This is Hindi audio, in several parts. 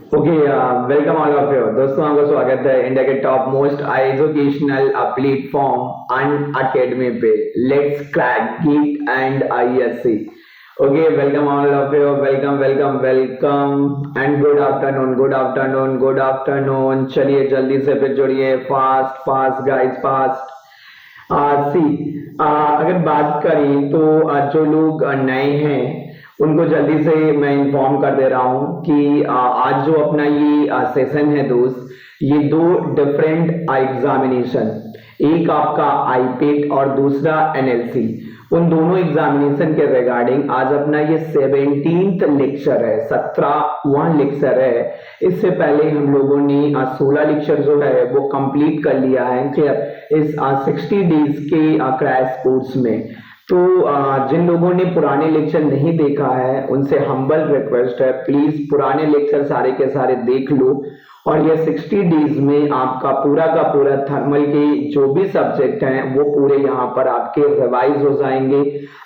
Okay, welcome all of you दोस्तों, आपका स्वागत है इंडिया के टॉप मोस्ट एजुकेशनल प्लेटफॉर्म अन अकेडमी पे। Let's crack git and ISC. Okay, welcome all of you, welcome welcome welcome and good afternoon, good afternoon, good afternoon. चलिए जल्दी से फिर जुड़िए, फास्ट फास्ट गाइस, फास्ट। अगर बात करें तो जो लोग नए हैं उनको जल्दी से मैं इंफॉर्म कर दे रहा हूं कि आज जो अपना ये सेशन है दोस्त, ये दो डिफरेंट एग्जामिनेशन, एक आपका आईपेट और दूसरा एनएलसी, उन दोनों एग्जामिनेशन के रिगार्डिंग आज अपना ये 17th लेक्चर है, 17वां लेक्चर है। इससे पहले हम लोगों ने 16 लेक्चर जो है वो कंप्लीट कर लिया है, क्लियर, इस 60 डेज के क्रैश कोर्स में। तो जिन लोगों ने पुराने लेक्चर नहीं देखा है उनसे हम्बल रिक्वेस्ट है, प्लीज पुराने लेक्चर सारे के सारे देख लो। और ये 60 डेज में आपका पूरा का पूरा थर्मल के जो भी सब्जेक्ट हैं वो पूरे यहाँ पर आपके रिवाइज हो जाएंगे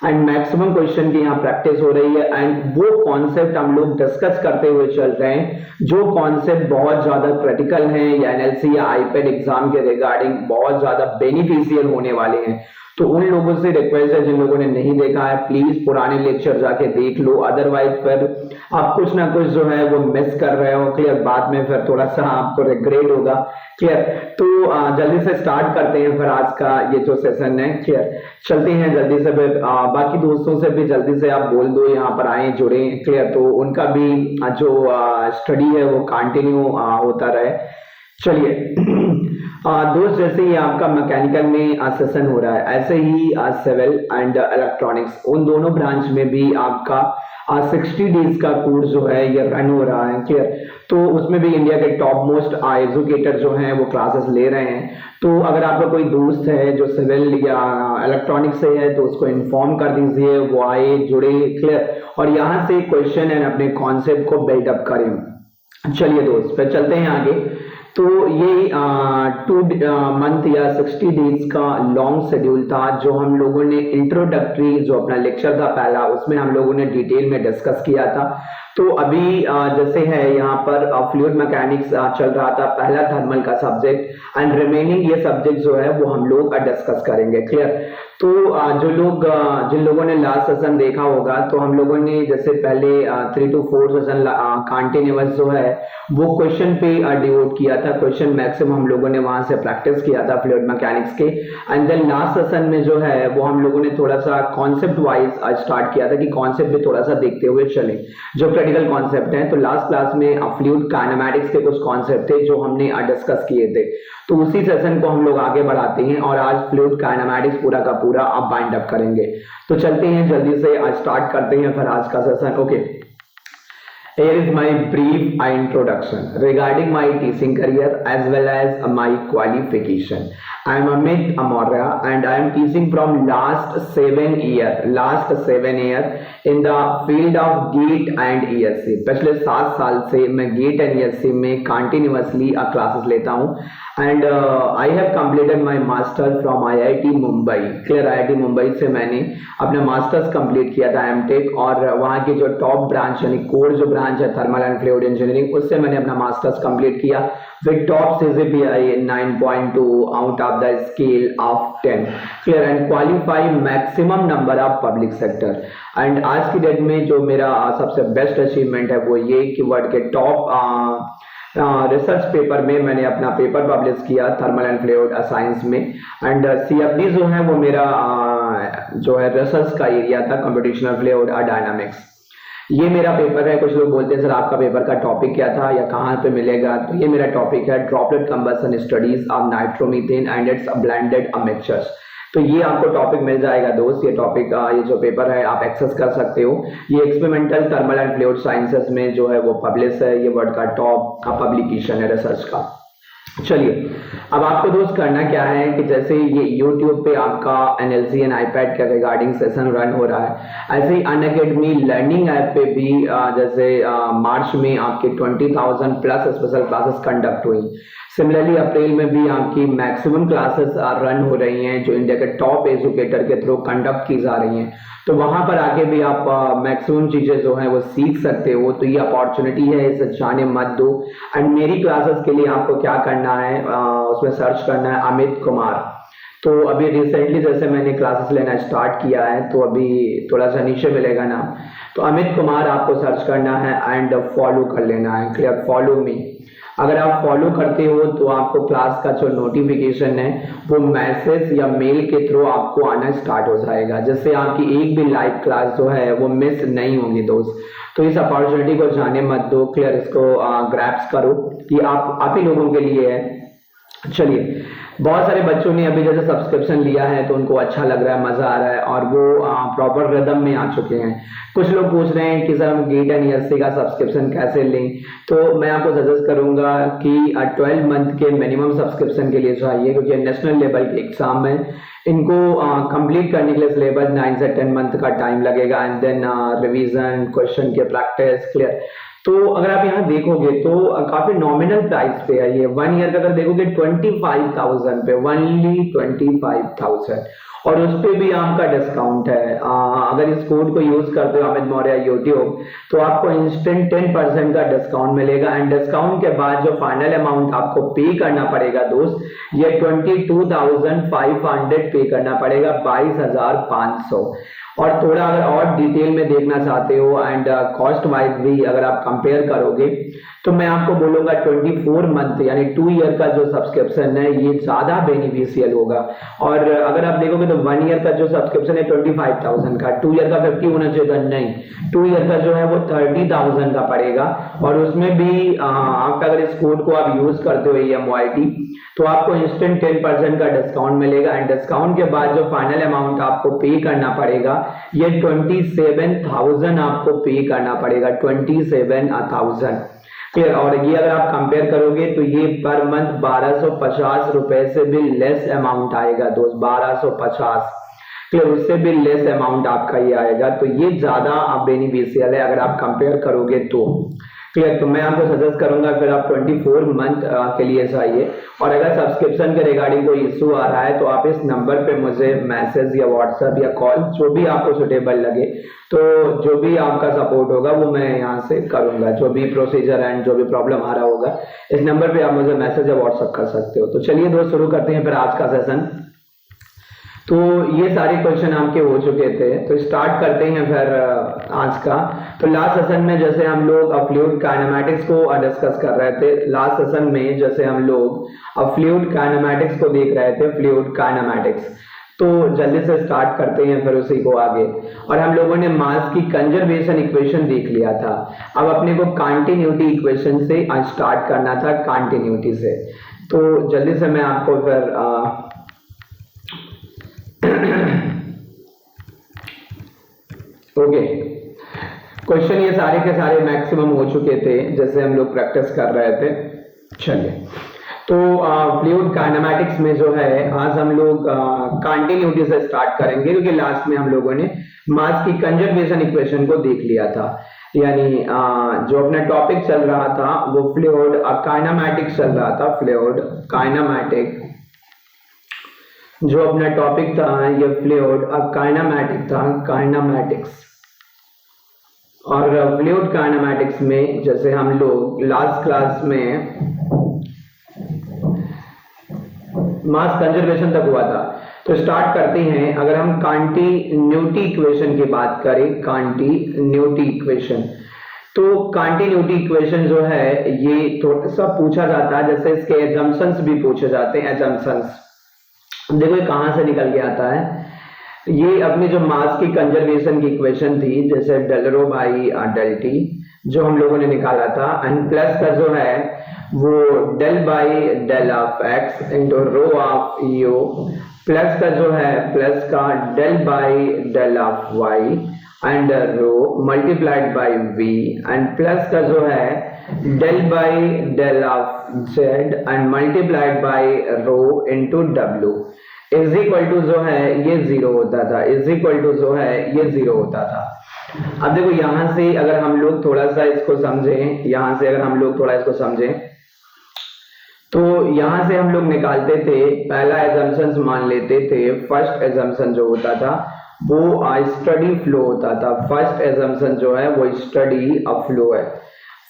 एंड मैक्सिमम क्वेश्चन की यहाँ प्रैक्टिस हो रही है। एंड वो कॉन्सेप्ट हम लोग डिस्कस करते हुए चल रहे हैं जो कॉन्सेप्ट बहुत ज्यादा क्रिटिकल हैं या एनएलसी या आईपैड एग्जाम के रिगार्डिंग बहुत ज्यादा बेनिफिशियल होने वाले हैं। तो उन लोगों से रिक्वेस्ट है जिन लोगों ने नहीं देखा है, प्लीज पुराने लेक्चर जाके देख लो, अदरवाइज फिर आप कुछ ना कुछ जो है वो मिस कर रहे हो, क्लियर। बाद में फिर थोड़ा सा आपको रिग्रेट होगा, क्लियर। तो जल्दी से स्टार्ट करते हैं फिर आज का ये जो सेशन है, क्लियर। चलते हैं जल्दी से फिर बाकी दोस्तों से भी जल्दी से आप बोल दो यहाँ पर आए, जुड़े, क्लियर, तो उनका भी जो स्टडी है वो कंटिन्यू होता रहे। चलिए दोस्त, जैसे ही आपका मैकेनिकल में सेशन हो रहा है, ऐसे ही सिविल एंड इलेक्ट्रॉनिक्स, उन दोनों ब्रांच में भी आपका 60 डेज का कोर्स जो है ये रन हो रहा है, क्लियर। तो उसमें भी इंडिया के टॉप मोस्ट एजुकेटर जो हैं वो क्लासेस ले रहे हैं। तो अगर आपका कोई दोस्त है जो सिविल या इलेक्ट्रॉनिक्स से है तो उसको इन्फॉर्म कर दीजिए, वो आए, जुड़े, क्लियर, और यहाँ से क्वेश्चन एंड अपने कॉन्सेप्ट को बिल्डअप करें। चलिए दोस्त, फिर चलते हैं आगे। तो ये 2 मंथ या 60 डेज का लॉन्ग शेड्यूल था जो हम लोगों ने इंट्रोडक्टरी जो अपना लेक्चर था पहला, उसमें हम लोगों ने डिटेल में डिस्कस किया था। तो अभी जैसे है यहाँ पर फ्लूइड मैकेनिक्स चल रहा था, पहला थर्मल का सब्जेक्ट, एंड रिमेनिंग ये सब्जेक्ट जो है वो हम लोग डिस्कस करेंगे, क्लियर। तो जो लोग जिन लोगों ने लास्ट सेशन देखा होगा, तो हम लोगों ने जैसे पहले 3 to 4 सेशन कंटिन्यूअस जो है वो क्वेश्चन पे डिवोट किया था। क्वेश्चन मैक्सिमम हम लोगों ने वहां से प्रैक्टिस किया था फ्लूइड मैकेनिक्स के। एंड देन लास्ट सेशन में जो है वो हम लोगों ने थोड़ा सा कॉन्सेप्ट वाइज स्टार्ट किया था कि कॉन्सेप्ट भी थोड़ा सा देखते हुए चले, जो क्रिटिकल कॉन्सेप्ट है। तो लास्ट क्लास में फ्लूइड काइनेमैटिक्स के कुछ कॉन्सेप्ट थे जो हमने डिस्कस किए थे, तो उसी सेशन को हम लोग आगे बढ़ाते हैं और आज फ्लूइड काइनेमैटिक्स पूरा का पूरा अब बाइंड अप करेंगे। तो चलते हैं जल्दी से, आज स्टार्ट करते हैं फिर आज का session. Okay, here is my brief introduction regarding my teaching career as well as my qualification. I am Amit Amorya and I am teaching from last 7 year in the field of GATE and ESC. पिछले 7 साल से मैं GATE and ESC में continuously क्लासेस लेता हूँ and I have completed my master from IIT Mumbai, clear. IIT Mumbai से मैंने अपना मास्टर्स कंप्लीट किया था एमटेक, और वहाँ की जो टॉप ब्रांच यानी कोर जो ब्रांच है थर्मल एंड फ्लूइड इंजीनियरिंग, उससे मैंने अपना मास्टर्स कंप्लीट किया with top CGPA 9.2 out of the scale of 10, clear, and qualify maximum number of public sector. And आज की डेट में जो मेरा सबसे बेस्ट अचीवमेंट है वो ये कि वर्ल्ड के टॉप रिसर्च पेपर में मैंने अपना पेपर पब्लिश किया थर्मल एंड फ्लूइड साइंस में। एंड CFD जो है वो मेरा जो है रिसर्च का एरिया था, कंप्यूटेशनल फ्लूइड डायनामिक्स। ये मेरा पेपर है। कुछ लोग बोलते हैं सर आपका पेपर का टॉपिक क्या था या कहाँ पे मिलेगा, तो ये मेरा टॉपिक है droplet combustion studies of nitromethane and it's blended mixtures. तो ये आपको टॉपिक मिल जाएगा दोस्त। ये टॉपिक ये जो पेपर है आप एक्सेस कर सकते हो। ये experimental thermal and fluid sciences में जो है वो पब्लिश है, ये वर्ल्ड का टॉप पब्लिकेशन है रिसर्च का। चलिए, अब आपको दोस्त करना क्या है कि जैसे ये YouTube पे आपका एनएलसी एंड आईपैड के रिगार्डिंग सेशन रन हो रहा है, ऐसे ही अनअकैडमी लर्निंग ऐप पे भी जैसे मार्च में आपके 20,000 प्लस स्पेशल क्लासेस कंडक्ट हुई। सिमिलरली अप्रैल में भी आपकी मैक्सिमम क्लासेस रन हो रही हैं जो इंडिया के टॉप एजुकेटर के थ्रू कंडक्ट की जा रही हैं, तो वहां पर आके भी आप मैक्सिमम चीजें जो है वो सीख सकते हो। तो ये अपॉर्चुनिटी है, इसे जाने मत दो। एंड मेरी क्लासेस के लिए आपको क्या करना है, उसमें सर्च करना है अमित कुमार। तो अभी रिसेंटली जैसे मैंने क्लासेस लेना स्टार्ट किया है, तो अभी थोड़ा सा नीचे मिलेगा ना, तो अमित कुमार आपको सर्च करना है एंड फॉलो कर लेना है। Clear, follow me. अगर आप फॉलो करते हो तो आपको क्लास का जो नोटिफिकेशन है वो मैसेज या मेल के थ्रू आपको आना स्टार्ट हो जाएगा, जिससे आपकी एक भी लाइव क्लास जो है वो मिस नहीं होंगी दोस्त। तो इस अपॉर्चुनिटी को जाने मत दो। क्लियर, इसको ग्रैब्स करो कि आप ही लोगों के लिए है। चलिए, बहुत सारे बच्चों ने अभी जैसे सब्सक्रिप्शन लिया है तो उनको अच्छा लग रहा है, मजा आ रहा है और वो प्रॉपर रिदम में आ चुके हैं। कुछ लोग पूछ रहे हैं कि सर हम गेट एंड ईएससी का सब्सक्रिप्शन कैसे लें, तो मैं आपको सजेस्ट करूंगा कि 12 मंथ के मिनिमम सब्सक्रिप्शन के लिए चाहिए, क्योंकि नेशनल लेवल के एग्जाम है, इनको कंप्लीट करने के लिए सिलेबस 9 से 10 मंथ का टाइम लगेगा एंड देन रिवीजन, क्वेश्चन के प्रैक्टिस। क्लियर, तो अगर आप यहाँ देखोगे तो काफी नॉमिनल प्राइस पे है ये। 1 ईयर का अगर देखोगे 25,000 पे, ओनली 25,000, और उस पे भी आपका डिस्काउंट है। अगर इस कोड को यूज करते हो अमित मौर्य यूट्यूब, तो आपको इंस्टेंट 10% का डिस्काउंट मिलेगा। एंड डिस्काउंट के बाद जो फाइनल अमाउंट आपको पे करना पड़ेगा दोस्त, ये 22,500 पे करना पड़ेगा, 22,500। और थोड़ा अगर और डिटेल में देखना चाहते हो एंड कॉस्ट वाइज भी अगर आप कंपेयर करोगे, तो मैं आपको बोलूंगा 24 मंथ यानी 2 ईयर का जो सब्सक्रिप्शन है ये ज्यादा बेनिफिशियल होगा। और अगर आप देखोगे तो 1 ईयर का जो सब्सक्रिप्शन है 25,000 का, 2 ईयर का 50 होना चाहिए था, नहीं, 2 ईयर का जो है वो 30,000 का पड़ेगा। और उसमें भी आपका अगर इस कोड को आप यूज करते हो EMYT, तो आपको इंस्टेंट 10% का डिस्काउंट मिलेगा। एंड डिस्काउंट के बाद जो फाइनल अमाउंट आपको पे करना पड़ेगा ये 27,000 आपको पे करना पड़ेगा, 27,000। क्लियर, और ये अगर आप कंपेयर करोगे तो ये पर मंथ 1250 रुपए से भी लेस अमाउंट आएगा दोस्त, 1250। क्लियर, उससे भी लेस अमाउंट आपका ये आएगा, तो ये ज्यादा बेनिफिशियल है अगर आप कंपेयर करोगे तो। क्लियर, तो मैं आपको सजेस्ट करूंगा फिर आप 24 मंथ के लिए चाहिए। और अगर सब्सक्रिप्शन के रिगार्डिंग कोई इशू आ रहा है तो आप इस नंबर पे मुझे मैसेज या व्हाट्सएप या कॉल, जो भी आपको सुटेबल लगे, तो जो भी आपका सपोर्ट होगा वो मैं यहाँ से करूंगा। जो भी प्रोसीजर एंड जो भी प्रॉब्लम आ रहा होगा, इस नंबर पे आप मुझे मैसेज या व्हाट्सएप कर सकते हो। तो चलिए दोस्त, शुरू करते हैं फिर आज का सेशन। तो ये सारे क्वेश्चन आपके हो चुके थे, तो स्टार्ट करते हैं फिर आज का। तो लास्ट सेशन में जैसे हम लोग फ्लूइड काइनेमैटिक्स को डिस्कस कर रहे थे, लास्ट सेशन में जैसे हम लोग फ्लूइड काइनेमैटिक्स को देख रहे थे, फ्लूइड काइनेमैटिक्स। तो जल्दी से स्टार्ट करते हैं फिर उसी को आगे। और हम लोगों ने मास की कंजर्वेशन इक्वेशन देख लिया था, अब अपने को कंटिन्यूटी इक्वेशन से स्टार्ट करना था, कंटिन्यूटी से। तो जल्दी से मैं आपको फिर ओके, क्वेश्चन ये सारे के सारे मैक्सिमम हो चुके थे जैसे हम लोग प्रैक्टिस कर रहे थे। चलिए, तो फ्लूइड काइनेमैटिक्स में जो है आज हम लोग कंटिन्यूटी से स्टार्ट करेंगे, क्योंकि लास्ट में हम लोगों ने मास की कंजर्वेशन इक्वेशन को देख लिया था। यानी जो अपना टॉपिक चल रहा था वो फ्लूइड काइनेमैटिक्स चल रहा था, फ्लूइड काइनेमैटिक जो अपना टॉपिक था ये फ्लूइड काइनेमैटिक था, काइनेमैटिक्स। और फ्लूइड काइनेमैटिक्स में जैसे हम लोग लास्ट क्लास में मास कंजर्वेशन तक हुआ था, तो स्टार्ट करते हैं। अगर हम कंटिन्यूटी इक्वेशन की बात करें, कंटिन्यूटी इक्वेशन, तो कंटिन्यूटी इक्वेशन जो है ये थोड़ा सा पूछा जाता है, जैसे इसके एजम्पशंस भी पूछे जाते हैं, एजम्पशंस। देखो ये कहां से निकल के आता है, ये अपनी जो मास की कंजर्वेशन की इक्वेशन थी, जैसे del rho by del t जो हम लोगों ने निकाला था, एंड प्लस का जो है वो del by del of x into rho of u, plus का जो है प्लस का del by del of y and rho multiplied by v, and plus का जो है del by del of z and multiplied by rho into डब्ल्यू इज इक्वल टू जो है ये 0 होता था, इज इक्वल टू जो है ये 0 होता था। अब देखो यहां से अगर हम लोग थोड़ा सा इसको समझें, यहां से अगर हम लोग थोड़ा इसको समझें, तो यहाँ से हम लोग निकालते थे, पहला एजम्पशन मान लेते थे, फर्स्ट एजम्पशन जो होता था वो स्टडी फ्लो होता था। फर्स्ट एजम्पशन जो है वो स्टडी फ्लो है,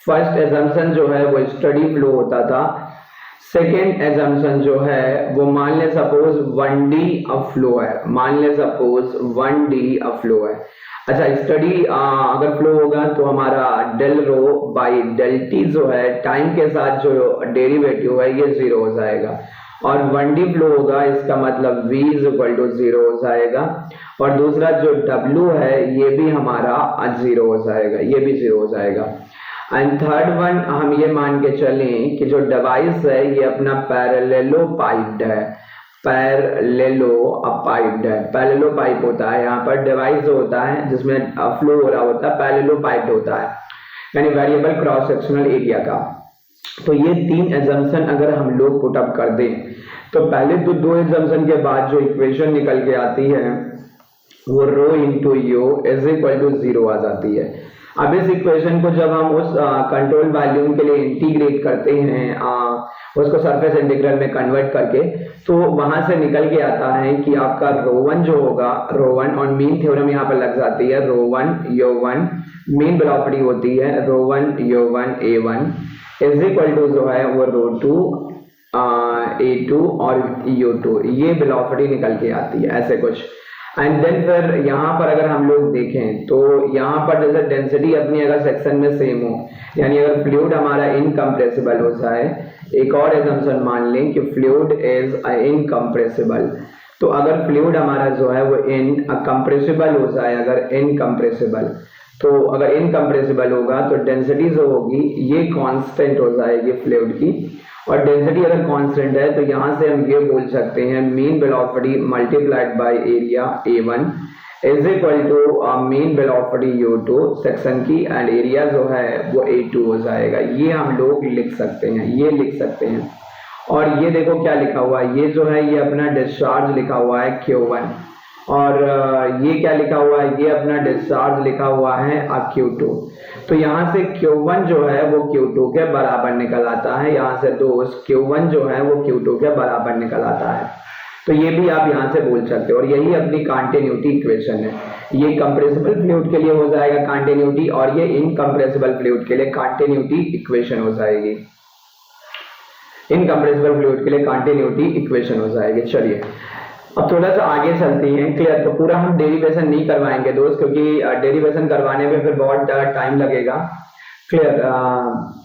फर्स्ट एजम्पशन जो है वो स्टडी फ्लो होता था। सेकेंड एजम्पशन जो है वो मान ले सपोज 1D फ्लो है, मान ले सपोज 1D फ्लो है। अच्छा, स्टडी अगर फ्लो होगा तो हमारा del rho by del t जो है टाइम के साथ जो डेरिवेटिव है ये 0 हो जाएगा, और 1D फ्लो होगा इसका मतलब v इज इक्वल टू 0 हो जाएगा, और दूसरा जो w है ये भी हमारा 0 हो जाएगा, ये भी 0 हो जाएगा। एंड थर्ड वन हम ये मान के चलें कि जो डिवाइस है ये अपना पैरेललो पाइप्ड है, पैरेललो पाइप्ड है। पैरेललो पाइप होता है, यहाँ पर डिवाइस जो होता है जिसमें फ्लो हो रहा होता है पैरेललो पाइप्ड होता है, यानी वेरिएबल क्रॉस सेक्शनल एरिया का। तो ये तीन एजम्पशन अगर हम लोग पुट अप कर दें तो पहले तो दो एजम्पशन के बाद जो इक्वेशन निकल के आती है वो rho into u is equal to 0 आ जाती है। अब इस इक्वेशन को जब हम उस कंट्रोल वॉल्यूम के लिए इंटीग्रेट करते हैं, उसको सरफेस इंटीग्रल में कन्वर्ट करके, तो वहां से निकल के आता है कि आपका ρ1 जो होगा, ρ1 और मीन थ्योरम यहाँ पर लग जाती है, ρ1 u1 मीन वेलोसिटी होती है, ρ1 u1 a1 is equal to जो है वो ρ2 a2 और u2, ये वेलोसिटी निकल के आती है ऐसे कुछ। एंड देन फिर यहाँ पर अगर हम लोग देखें तो यहाँ पर जैसे डेंसिटी अपनी अगर सेक्शन में सेम हो, यानी अगर फ्लूइड हमारा इनकम्प्रेसिबल हो जाए, एक और एजम्पशन मान लें कि फ्लूइड इज इनकम्प्रेसिबल, तो अगर फ्लूइड हमारा जो है वो इनकम्प्रेसिबल हो जाए, अगर इनकम्प्रेसिबल, तो अगर इनकम्प्रेसिबल होगा तो डेंसिटी जो होगी ये कांस्टेंट हो जाएगी फ्लूइड की, और डेंसिटी अगर कांस्टेंट है तो यहाँ से हम ये बोल सकते हैं mean velocity multiplied by area A1 is equal to mean velocity U2 section की, एंड एरिया जो है वो A2 हो जाएगा। ये हम लोग लिख सकते हैं, ये लिख सकते हैं। और ये देखो क्या लिखा हुआ है, ये जो है ये अपना डिस्चार्ज लिखा हुआ है Q1, और ये क्या लिखा हुआ है, ये अपना डिस्चार्ज लिखा हुआ है Q2। तो यहाँ से Q1 जो है वो Q2 के बराबर निकल आता है, यहाँ से दोस्त Q1 जो है वो Q2 के बराबर निकल आता है। तो ये भी आप यहाँ से बोल सकते हो, और यही अपनी कंटिन्यूटी इक्वेशन है। ये कंप्रेसिबल फ्लूइड के लिए हो जाएगा कंटिन्यूटी, और ये इनकम्प्रेसिबल फ्लूइड के लिए कंटिन्यूटी इक्वेशन हो जाएगी, इनकम्प्रेसिबल फ्लूइड के लिए कंटिन्यूटी इक्वेशन हो जाएगी। चलिए अब थोड़ा सा आगे चलते हैं, क्लियर। तो पूरा हम डेरिवेशन नहीं करवाएंगे दोस्त, क्योंकि डेरिवेशन करवाने में फिर बहुत टाइम लगेगा, क्लियर।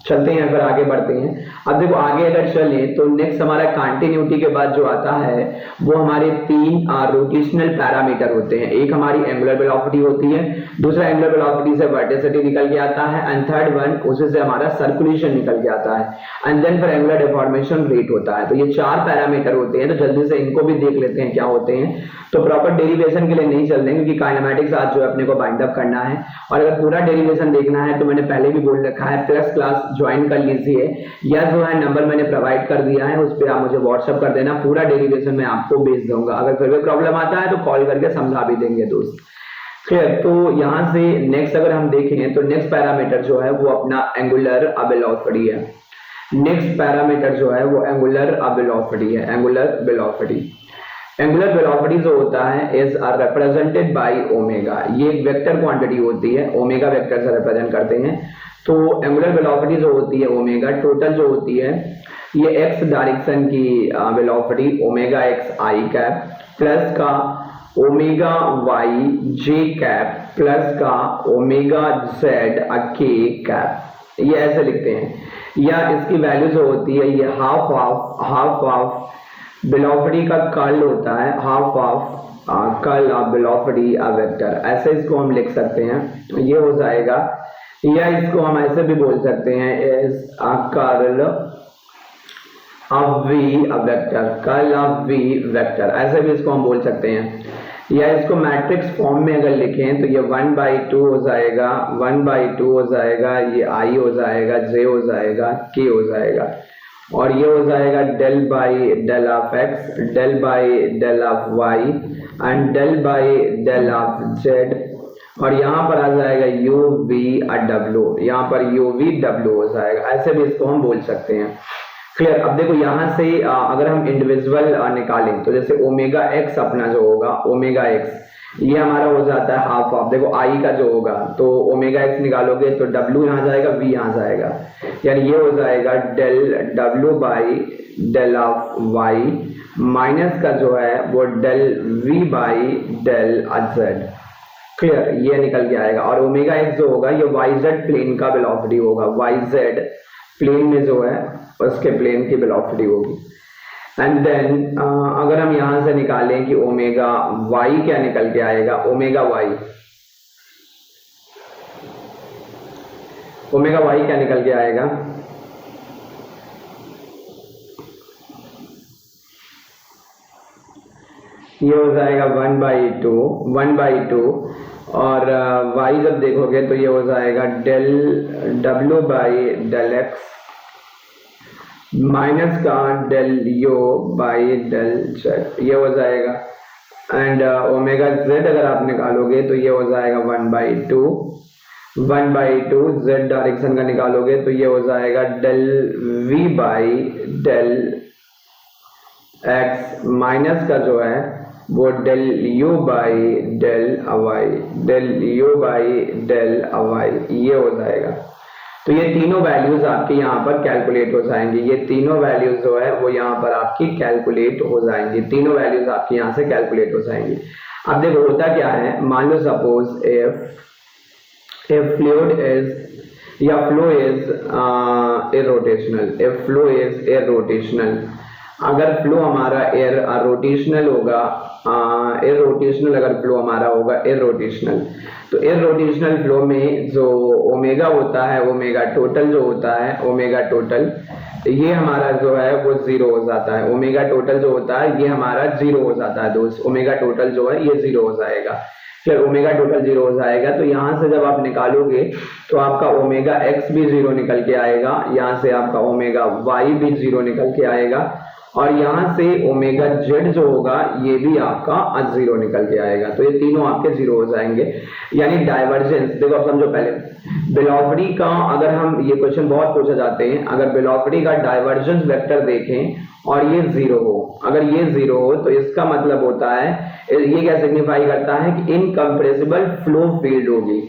चलते हैं फिर आगे बढ़ते हैं। अब देखो आगे अगर चले तो नेक्स्ट हमारा कंटिन्यूटी के बाद जो आता है वो हमारे तीन रोटेशनल पैरामीटर होते हैं। एक हमारी एंगुलर वेलोसिटी होती है, दूसरा एंगुलर वेलोसिटी से वर्टिसिटी निकल के आता है, एंड थर्ड वन उसी से हमारा सर्कुलेशन निकल के आता है, एंड देन फिर एंगुलर डिफॉर्मेशन रेट होता है। तो ये चार पैरामीटर होते हैं, तो जल्दी से इनको भी देख लेते हैं क्या होते हैं। तो प्रॉपर डेरिवेशन के लिए नहीं चलते क्योंकि काइनेमेटिक्स आज जो है अपने को बाइंड अप करना है, और अगर पूरा डेरिवेशन देखना है तो मैंने पहले भी बोल रखा है प्लस क्लास ज्वाइन कर लीजिए, या जो है नंबर मैंने प्रोवाइड कर दिया है उस पर आप मुझे व्हाट्सएप कर देना, पूरा डेरिवेशन मैं आपको भेज दूंगा। अगर फिर भी प्रॉब्लम आता है तो कॉल करके समझा भी देंगे दोस्त, क्लियर। तो यहाँ से नेक्स्ट अगर हम देखें तो नेक्स्ट पैरामीटर जो है वो अपना एंगुलर वेलोसिटी है। नेक्स्ट पैरामीटर जो है वो एंगुलर वेलोसिटी है, एंगुलर वेलोसिटी। एंगुलर वेलोसिटी जो होता है इज रिप्रेजेंटेड बाय ओमेगा, ये एक वेक्टर क्वांटिटी होती है, ओमेगा वेक्टर से रिप्रेजेंट करते हैं। तो एंगुलर वेलोसिटी जो होती है ओमेगा, टोटल जो होती है ये एक्स डायरेक्शन की velocity omega x i cap plus का omega Y j cap plus का ओमेगा जेड के कैप, ये ऐसे लिखते हैं। या इसकी वैल्यू जो होती है ये हाफ ऑफ वेलोसिटी का कर्ल होता है, half of curl of velocity vector, ऐसे इसको हम लिख सकते हैं, ये हो जाएगा। या इसको हम ऐसे भी बोल सकते हैं is curl of v vector, curl of v vector, ऐसे भी इसको हम बोल सकते हैं। या इसको मैट्रिक्स फॉर्म में अगर लिखें तो ये 1/2 हो जाएगा, 1/2 हो जाएगा, ये आई हो जाएगा, जे हो जाएगा, के हो जाएगा, और ये हो जाएगा del by del of x, del by del of y and del by del of z, और यहाँ पर आ जाएगा यू वी डब्ल्यू, यहाँ पर यू वी डब्ल्यू हो जाएगा, ऐसे भी इसको हम बोल सकते हैं, क्लियर। अब देखो यहाँ से अगर हम इंडिविजुअल निकालें तो जैसे ओमेगा एक्स अपना जो होगा ओमेगा एक्स ये हमारा हो जाता है हाफ ऑफ, देखो आई का जो होगा तो ओमेगा एक्स निकालोगे तो डब्ल्यू यहाँ जाएगा वी यहाँ जाएगा, यानी ये हो जाएगा डेल डब्ल्यू by del of y minus का जो है वो del v by del z. Clear, ये निकल के आएगा। और ओमेगा एक्स जो होगा ये वाई जेड प्लेन का वेलोसिटी होगा, वाई जेड प्लेन में जो है उसके प्लेन की वेलोसिटी होगी। एंड देन अगर हम यहां से निकालें कि ओमेगा वाई क्या निकल के आएगा, ओमेगा वाई क्या निकल के आएगा, ये हो जाएगा 1/2 और y जब देखोगे तो ये हो जाएगा del w by del x minus का del u by del z, ये हो जाएगा। एंड ओमेगा जेड अगर आप निकालोगे तो ये हो जाएगा 1/2 जेड डायरेक्शन का निकालोगे तो ये हो जाएगा del v by del x minus का जो है वो del u by del y, ये हो जाएगा। तो ये तीनों वैल्यूज आपके यहाँ पर कैलकुलेट हो जाएंगे, ये तीनों वैल्यूज जो है वो यहाँ पर आपकी कैलकुलेट हो जाएंगी, तीनों वैल्यूज आपके यहाँ से कैलकुलेट हो जाएंगी। अब देखो होता क्या है, मान लो सपोज इफ फ्लूइड इज या फ्लो इज इरोटेशनल, अगर फ्लो हमारा रोटेशनल होगा, इरोटेशनल अगर फ्लो हमारा होगा इरोटेशनल, तो इरोटेशनल फ्लो में जो ओमेगा होता है, ओमेगा टोटल जो होता है, ओमेगा टोटल ये हमारा जो है वो जीरो हो जाता है, ओमेगा टोटल जो होता है ये हमारा जीरो हो जाता है दोस्त, ओमेगा टोटल जो है ये जीरो हो जाएगा। फिर ओमेगा टोटल जीरो हो जाएगा तो यहाँ से जब आप निकालोगे तो आपका ओमेगा एक्स भी जीरो निकल के आएगा, यहाँ से आपका ओमेगा वाई भी जीरो निकल के आएगा और यहाँ से ओमेगा जेड जो होगा ये भी आपका जीरो निकल के आएगा। तो ये तीनों आपके जीरो हो जाएंगे, यानी डाइवर्जेंस। देखो अब समझो, पहले वेलोसिटी का अगर हम, ये क्वेश्चन बहुत पूछे जाते हैं, अगर वेलोसिटी का डाइवर्जेंस वेक्टर देखें और ये जीरो हो, अगर ये जीरो हो तो इसका मतलब होता है, ये क्या सिग्निफाई करता है कि इनकम्प्रेसिबल फ्लो फील्ड होगी,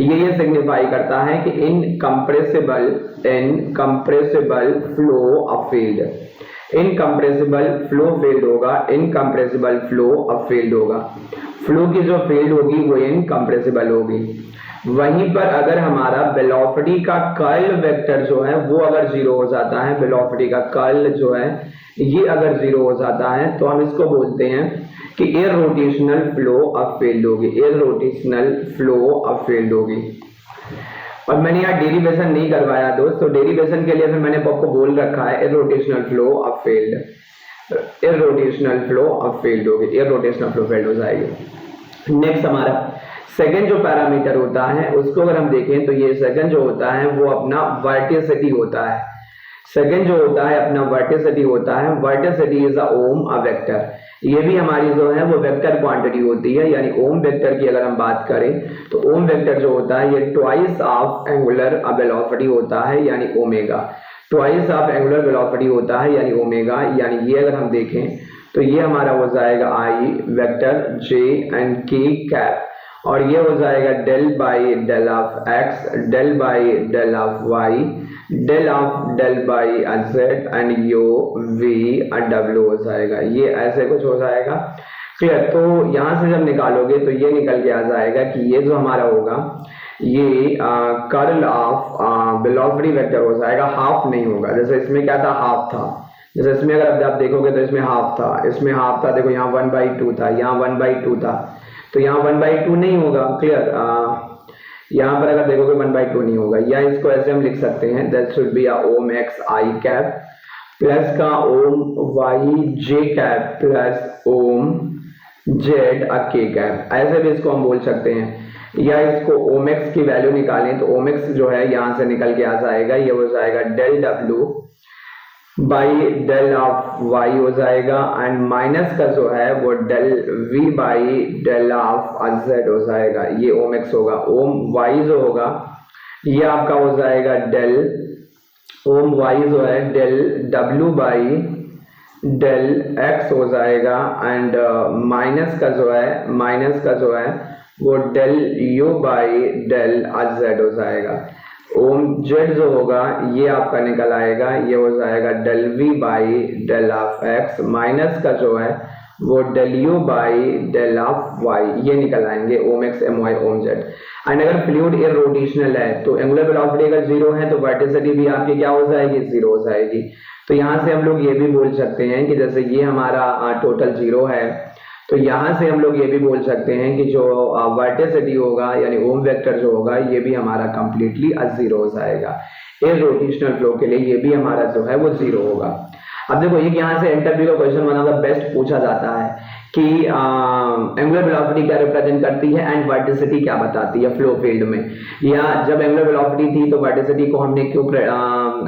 ये सिग्निफाई करता है कि incompressible flow of field, incompressible flow field होगा, इनकम्प्रेसिबल फ्लो ऑफ फील्ड होगा, फ्लो की जो फील्ड होगी वो इनकम्प्रेसिबल होगी। वहीं पर अगर हमारा वेलोसिटी का कर्ल वेक्टर जो है वो अगर जीरो हो जाता है, वेलोसिटी का कर्ल जो है ये अगर जीरो हो जाता है तो हम इसको बोलते हैं कि इरोटेशनल फ्लो ऑफ फील्ड होगी, इरोटेशनल फ्लो ऑफ फील्ड होगी। और मैंने यहाँ डेरिवेशन नहीं करवाया दोस्त, तो डेरिवेशन के लिए फिर मैंने आपको बोल रखा है irrotational flow of field, irrotational flow of field होगी, इरोटेशनल फ्लो फील्ड हो जाएगी। नेक्स्ट हमारा सेकंड जो पैरामीटर होता है उसको अगर हम देखें तो ये सेकंड जो होता है वो अपना वर्टिसिटी होता है, सेकंड जो होता है अपना वर्टिसिटी होता है, वर्टिसिटी is a Om a vector, ये भी हमारी जो है वो वेक्टर क्वांटिटी होती है, यानी ओम वेक्टर की अगर हम बात करें तो ओम वेक्टर जो होता है ये ट्वाइस ऑफ एंगुलर वेलोसिटी होता है, यानी omega, twice of angular velocity होता है यानी ओमेगा, यानी ये अगर हम देखें तो ये हमारा हो जाएगा I vector J and K cap, और ये हो जाएगा del by del of x, del by del of y, del of del by z and u v डब्ल्यू हो जाएगा, ये ऐसे कुछ हो जाएगा। क्लियर, तो यहाँ से जब निकालोगे तो ये निकल के आ जाएगा कि ये जो हमारा होगा ये कर्ल ऑफ वेलोसिटी वेक्टर हो जाएगा, हाफ नहीं होगा, जैसे इसमें क्या था हाफ था, जैसे इसमें अगर आप देखोगे तो इसमें हाफ था, इसमें हाफ था, देखो यहाँ 1/2 था, यहाँ 1/2 था, तो यहाँ 1/2 नहीं होगा। क्लियर, यहाँ पर अगर देखोगे 1/2 नहीं होगा, या इसको ऐसे हम लिख सकते हैं दैट शुड बी ओम एक्स आई कैप प्लस का ओम वाई जे कैप प्लस ओम जेड के कैप, ऐसे भी इसको हम बोल सकते हैं। या इसको ओम एक्स की वैल्यू निकालें तो ओम एक्स जो है यहाँ से निकल के आ जाएगा, ये हो जाएगा डेल डब्ल्यू बाई डेल ऑफ वाई हो जाएगा एंड माइनस का जो है वो del v by del of z हो जाएगा, ये ओम एक्स होगा। ओम वाई जो होगा ये आपका हो जाएगा डेल ओम वाई जो है डेल डब्ल्यू बाई डेल एक्स हो जाएगा एंड माइनस का जो है वो del u by del z हो जाएगा। ओम जेड जो होगा ये आपका निकल आएगा, ये हो जाएगा del v by del of x, minus का जो है वो del u by del of y, ये निकल आएंगे ओम एक्स एम वाई ओम जेड। एंड अगर फ्लूइड इरोटेशनल है तो एंगुलर वेलोसिटी अगर जीरो है तो वर्टिसिटी भी आपकी क्या हो जाएगी, जीरो हो जाएगी। तो यहाँ से हम लोग ये भी बोल सकते हैं कि जैसे ये हमारा टोटल जीरो है, तो यहाँ से हम लोग ये भी बोल सकते हैं कि जो वर्टिसिटी होगा यानी ओम वेक्टर जो होगा ये भी हमारा कंप्लीटली जीरो हो जाएगा। इरोटेशनल फ्लो के लिए ये भी हमारा जो है वो जीरो होगा। अब देखो एक यहाँ से इंटरव्यू का question one of the best पूछा जाता है कि एंगुलर वेलोसिटी क्या रिप्रेजेंट करती है एंड वर्टिसिटी क्या बताती है फ्लो फील्ड में, या जब एंगुलर वेलोसिटी थी तो वर्टिसिटी को हमने क्यों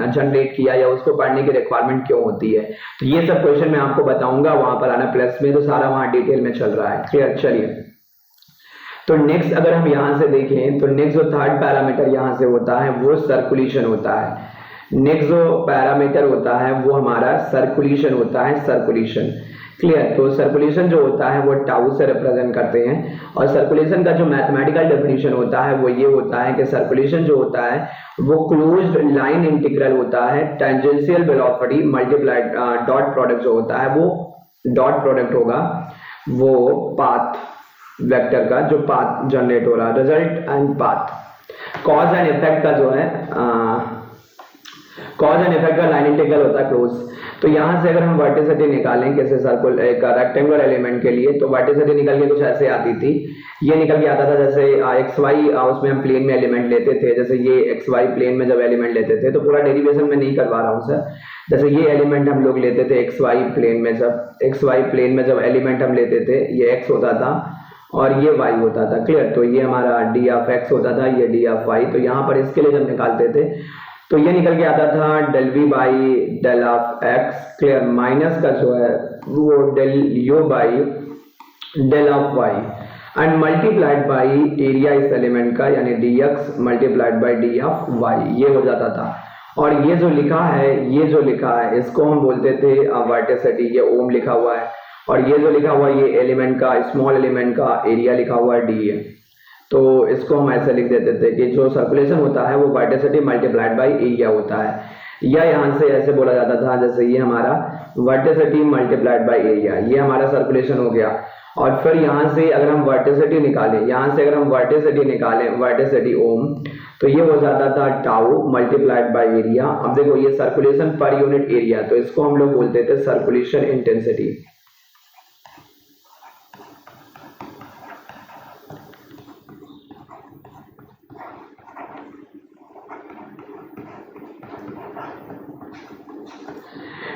जनरेट किया या उसको पढ़ने की रिक्वायरमेंट क्यों होती है। तो ये सब क्वेश्चन मैं आपको बताऊंगा, वहां पर आना प्लस में, तो सारा वहां डिटेल में चल रहा है। क्लियर, चलिए तो नेक्स्ट अगर हम यहाँ से देखें तो नेक्स्ट जो थर्ड पैरामीटर यहाँ से होता है वो सर्कुलेशन होता है। नेक्स्ट जो पैरामीटर होता है वो हमारा सर्कुलेशन होता है, सर्कुलेशन। क्लियर, तो सर्कुलेशन जो होता है वो टाउ से रिप्रेजेंट करते हैं और सर्कुलेशन का जो मैथमेटिकल डेफिनेशन होता है वो ये होता है कि सर्कुलेशन जो होता है वो क्लोज्ड लाइन इंटीग्रल होता है tangential velocity multiplied dot product जो होता है वो डॉट प्रोडक्ट होगा वो पाथ वेक्टर का जो पाथ जनरेट हो रहा है, result and path. Cause and effect का जो है कॉज एंड इफेक्ट का लाइन इंटीग्रल होता है क्लोज। तो यहाँ से अगर हम वर्टिसिटी निकालें किसी सर्कुल एक रेक्टेंगुलर एलिमेंट के लिए तो वर्टिसिटी निकल के कुछ ऐसे आती थी, ये निकल के आता था जैसे एक्स वाई उसमें हम प्लेन में एलिमेंट लेते थे, जैसे ये एक्स वाई प्लेन में जब एलिमेंट लेते थे, तो पूरा डेरिवेशन में नहीं करवा रहा हूँ सर, जैसे ये एलिमेंट हम लोग लेते थे एक्स वाई प्लेन में, जब एलिमेंट हम लेते थे ये एक्स होता था और ये y होता था। क्लियर, तो ये हमारा d ऑफ x होता था, ये d ऑफ y। तो यहाँ पर इसके लिए जब निकालते थे तो ये निकल के आता था del v by del of x। Clear, minus का जो है वो del u by del of y and multiplied by area इस एलिमेंट का यानी dx multiplied by d of y, ये हो जाता था। और ये जो लिखा है इसको हम बोलते थे वर्टिसिटी, ये ओम लिखा हुआ है, और ये जो लिखा हुआ है ये एलिमेंट का स्मॉल एलिमेंट का एरिया लिखा हुआ है डी है। तो इसको हम ऐसे लिख देते थे कि जो सर्कुलेशन होता है वो वर्टिसिटी मल्टीप्लाइड बाय एरिया होता है, या यहाँ से ऐसे बोला जाता था जैसे ये हमारा वर्टिसिटी मल्टीप्लाइड बाय एरिया, ये हमारा सर्कुलेशन हो गया। और फिर यहाँ से अगर हम वर्टिसिटी निकालें, वर्टिसिटी ओम, तो ये हो जाता था टाउ मल्टीप्लाइड बाय एरिया। अब देखो ये सर्कुलेशन पर यूनिट एरिया, तो इसको हम लोग बोलते थे सर्कुलेशन इंटेंसिटी।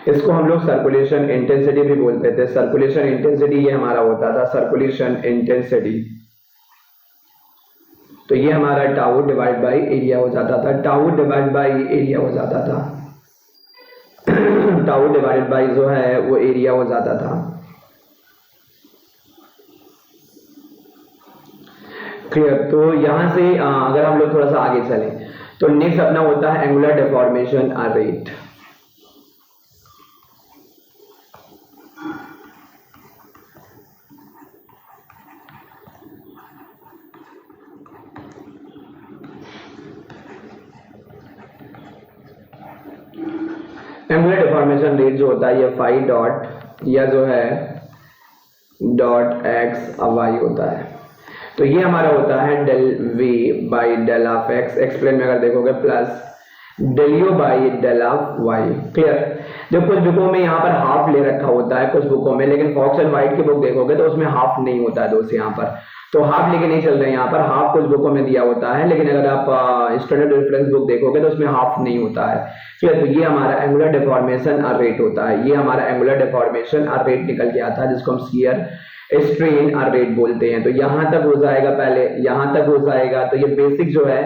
इसको हम लोग सर्कुलेशन इंटेंसिटी भी बोलते थे। सर्कुलेशन इंटेंसिटी ये हमारा होता था सर्कुलेशन इंटेंसिटी, तो ये हमारा टाउ डिवाइड बाय एरिया हो जाता था, टाउ डिवाइड बाय एरिया हो जाता था टाउ डिवाइड बाय जो है वो एरिया हो जाता था। क्लियर, तो यहाँ से अगर हम लोग थोड़ा सा आगे चलें तो नेक्स्ट अपना होता है angular deformation rate. Angular deformation rate जो होता है ये फाई डॉट या जो है डॉट एक्स वाई होता है। तो ये हमारा होता है del v by del of x, explain में अगर देखोगे plus del u by del of y. Clear, जब कुछ बुकों में यहाँ पर हाफ ले रखा होता है कुछ बुकों में, लेकिन फॉक्स एंड वाइट की बुक देखोगे तो उसमें हाफ नहीं होता है दोस्त, यहाँ पर तो हाफ लेके नहीं चल रहे हैं, यहाँ पर हाफ कुछ बुकों में दिया होता है, लेकिन अगर आप स्टैंडर्ड रेफरेंस बुक देखोगे तो उसमें हाफ नहीं होता है। क्लियर, तो ये हमारा एंगुलर डिफॉर्मेशन रेट होता है, ये हमारा एंगुलर डिफॉर्मेशन रेट निकल के आता है जिसको हम शियर स्ट्रेन रेट बोलते हैं। तो यहाँ तक हो जाएगा, पहले यहाँ तक हो जाएगा। तो ये बेसिक जो है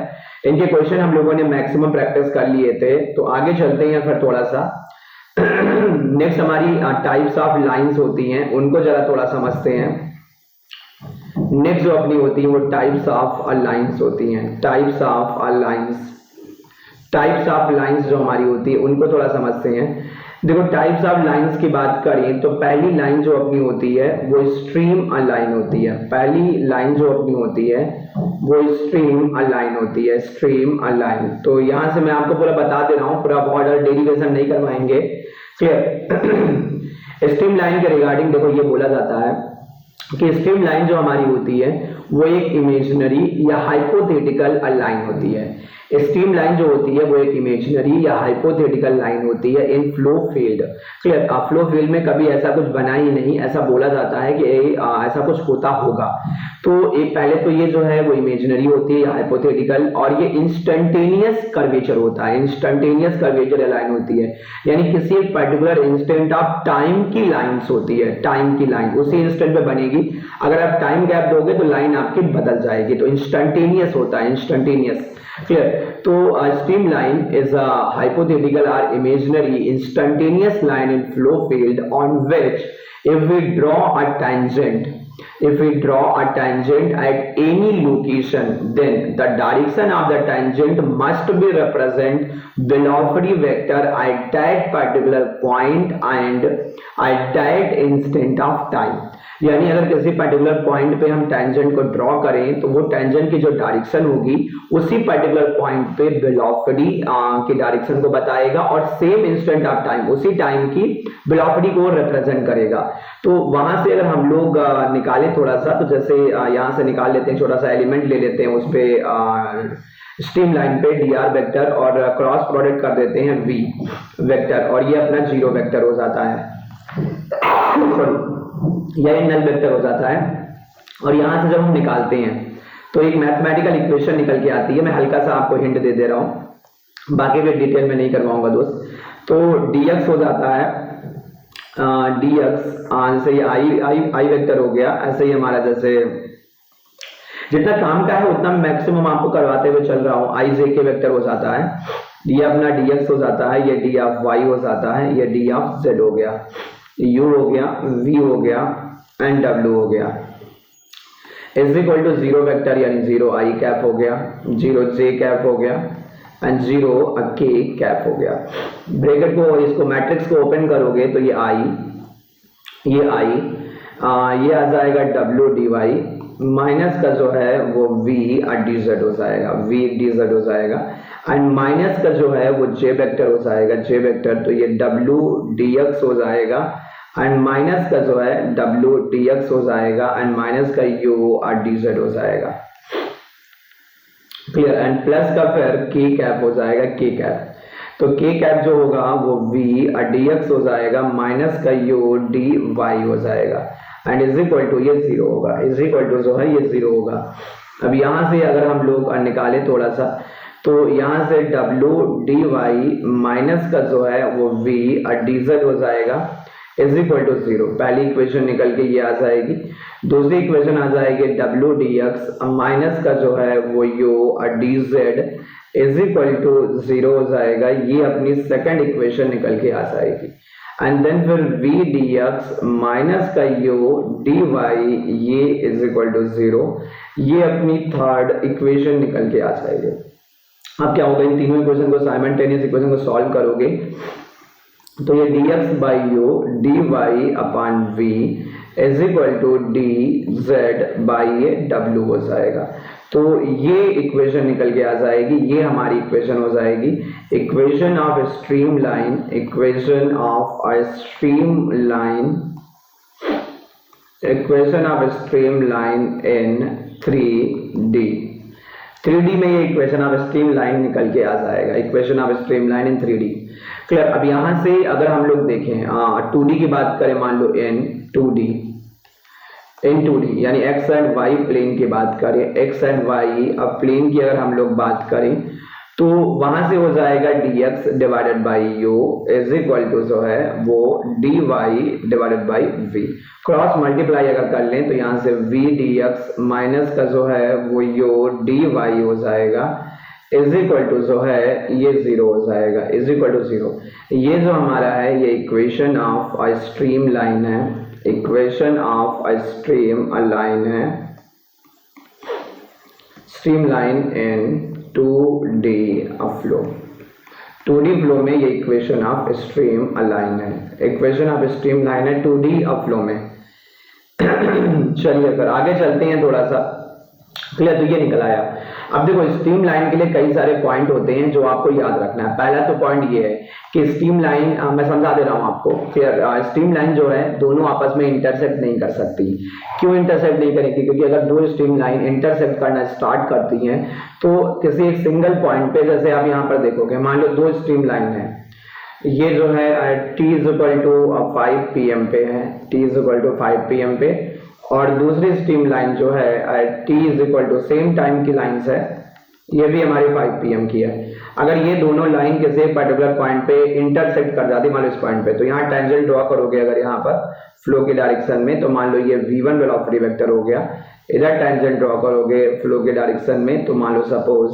इनके क्वेश्चन हम लोगों ने मैक्सिमम प्रैक्टिस कर लिए थे, तो आगे चलते हैं फिर थोड़ा सा। नेक्स्ट हमारी टाइप्स ऑफ लाइंस होती हैं, उनको जरा थोड़ा समझते हैं। नेक्स्ट जो अपनी होती है वो टाइप्स ऑफ लाइंस होती हैं, types of lines. Types of lines जो हमारी होती है उनको थोड़ा समझते हैं। देखो टाइप्स ऑफ लाइंस की बात करें तो पहली लाइन जो अपनी होती है वो स्ट्रीम लाइन होती है। पहली लाइन जो अपनी होती है वो स्ट्रीम लाइन होती है, स्ट्रीम लाइन। तो यहाँ से मैं आपको पूरा बता दे रहा हूँ, पूरा ऑर्डर डेरिवेशन नहीं करवाएंगे, क्लियर। स्ट्रीम लाइन के रिगार्डिंग देखो ये बोला जाता है कि स्ट्रीम लाइन जो हमारी होती है वो एक इमेजिनरी या हाइपोथेटिकल लाइन होती है। स्ट्रीम लाइन जो होती है वो एक इमेजिनरी या हाइपोथेटिकल लाइन होती है in flow field, clear. Flow field में कभी ऐसा कुछ बना ही नहीं, ऐसा बोला जाता है कि ऐसा कुछ होता होगा। तो एक पहले तो ये जो है वो इमेजिनरी होती है या हाइपोथेटिकल, और ये इंस्टेंटेनियस कर्वेचर होता है, इंस्टेंटेनियस कर्वेचर लाइन होती है, यानी किसी एक पर्टिकुलर इंस्टेंट ऑफ टाइम की लाइंस होती है, टाइम की लाइन उसी इंस्टेंट पे बनेगी। अगर आप टाइम गैप दोगे तो लाइन आपकी बदल जाएगी, तो इंस्टेंटेनियस होता है, इंस्टेंटेनियस, क्लियर। तो streamline is a hypothetical और imaginary instantaneous line in flow field on which if we draw a tangent at any location, then the direction of the tangent must be represent velocity vector at that particular point and at that instant of time। यानी अगर किसी पर्टिकुलर पॉइंट पे हम टेंजेंट को ड्रॉ करें तो वो टेंजेंट की जो डायरेक्शन होगी उसी पर्टिकुलर पॉइंट पे वेलोसिटी की डायरेक्शन को बताएगा, और सेम इंस्टेंट ऑफ टाइम उसी टाइम की वेलोसिटी को रिप्रेजेंट करेगा। तो वहां से अगर हम लोग निकाले थोड़ा सा, तो जैसे यहाँ से निकाल लेते हैं, छोटा सा एलिमेंट ले लेते हैं, उस पे स्ट्रीम लाइन पे dr वेक्टर और क्रॉस प्रोडक्ट कर देते हैं v वेक्टर, और ये अपना जीरो वेक्टर हो जाता है, यह नल वेक्टर हो जाता है। और यहां से जब हम निकालते हैं तो एक मैथमेटिकल इक्वेशन निकल के आती है। मैं हल्का सा आपको हिंट दे दे रहा हूं, बाकी भी डिटेल में नहीं करवाऊंगा दोस्त। तो dx हो जाता है dx से ये i वेक्टर हो गया। ऐसे ही हमारा जैसे जितना काम का है उतना मैक्सिमम आपको करवाते हुए चल रहा हूं। i j के वेक्टर हो जाता है, ये अपना dx हो जाता है, ये d ऑफ y हो जाता है, ये d ऑफ z हो गया, u हो गया, v हो गया एंड w हो गया, is equal to zero vector यानी जीरो i कैप हो गया, जीरो j कैप हो गया एंड जीरो k कैप हो गया। ब्रैकेट को, इसको मैट्रिक्स को ओपन करोगे तो ये ये आ जाएगा w dy, माइनस का जो है वो v dz हो जाएगा, v dz हो जाएगा, एंड माइनस का जो है वो j वेक्टर हो जाएगा, j वेक्टर, तो ये w dx हो जाएगा, एंड माइनस का जो है w dx हो जाएगा, एंड माइनस का u dz हो जाएगा, क्लियर। एंड प्लस का फिर k कैप हो जाएगा, k कैप, तो k कैप जो होगा वो v dx हो जाएगा, माइनस का u dy हो जाएगा, एंड इज इक्वल टू ये जीरो होगा, इज इक्वल टू जो है ये जीरो होगा। अब यहाँ से अगर हम लोग निकाले थोड़ा सा, तो यहाँ से w dy माइनस का जो है वो v dz हो जाएगा, इज इक्वल टू जीरो। पहली इक्वेशन निकल के ये आ जाएगी। दूसरी इक्वेशन आ जाएगी w dx माइनस का जो है वो u dz is equal to zero हो जाएगा। ये अपनी सेकंड इक्वेशन निकल के आ जाएगी। एंड देन फिर v dx माइनस का u dy ये इज इक्वल टू जीरो, ये अपनी थर्ड इक्वेशन निकल के आ जाएगी। अब क्या होगा, इन तीनों इक्वेशन को साइमल्टेनियस इक्वेशन को सॉल्व करोगे तो ये dx by u dy upon v is equal to dz by ये w हो जाएगा। तो ये इक्वेशन निकल के आ जाएगी, ये हमारी इक्वेशन हो जाएगी, equation of stream line, equation of a stream line, equation of streamline in 3D में ये इक्वेशन ऑफ स्ट्रीम लाइन निकल के आ जाएगा, equation of streamline in 3D, clear. अब यहां से अगर हम लोग देखें 2D की बात करें, मान लो इन 2D यानी x एंड y प्लेन की बात करें, x एंड y अब प्लेन की अगर हम लोग बात करें तो वहां से हो जाएगा dx divided by u is equal to जो है वो dy divided by v। Cross multiply अगर कर लें तो यहाँ से v dx माइनस का जो है वो u dy हो जाएगा, इज इक्वल टू जो है ये जीरो हो जाएगा, इज इक्वल टू जीरो। ये जो हमारा है ये equation of a streamline है, equation of a streamline है, streamline in 2D flow, 2D flow में ये इक्वेशन ऑफ स्ट्रीम लाइन है, इक्वेशन ऑफ स्ट्रीम लाइन है 2D फ्लो में। चलिए फिर आगे चलते हैं थोड़ा सा। क्लियर, तो ये निकल आया। अब देखो स्ट्रीम लाइन के लिए कई सारे पॉइंट होते हैं जो आपको याद रखना है। पहला तो पॉइंट ये है कि स्ट्रीम लाइन, मैं समझा दे रहा हूं आपको। क्लियर, स्ट्रीम लाइन जो है दोनों आपस में इंटरसेक्ट नहीं कर सकती। क्यों इंटरसेक्ट नहीं करेगी? क्योंकि अगर दो स्ट्रीम लाइन इंटरसेक्ट करना स्टार्ट करती हैं तो किसी एक सिंगल पॉइंट पे, जैसे आप यहाँ पर देखोगे, मान लो दो स्ट्रीम लाइन है, ये जो है t is equal to 5 pm पे है, t is equal to 5 pm पे, और दूसरी स्ट्रीम लाइन जो है t is equal to same time की लाइंस है, ये भी हमारी 5 pm की है। अगर ये दोनों लाइन किसी पर्टिकुलर पॉइंट पे इंटरसेक्ट कर जाती, मान लो इस पॉइंट पे, तो यहाँ टेंजेंट ड्रॉ करोगे अगर यहाँ पर फ्लो की डायरेक्शन में, तो मान लो ये v1 वेलोसिटी वेक्टर हो गया। इधर टेंजेंट ड्रॉ करोगे फ्लो के डायरेक्शन में, तो मान लो सपोज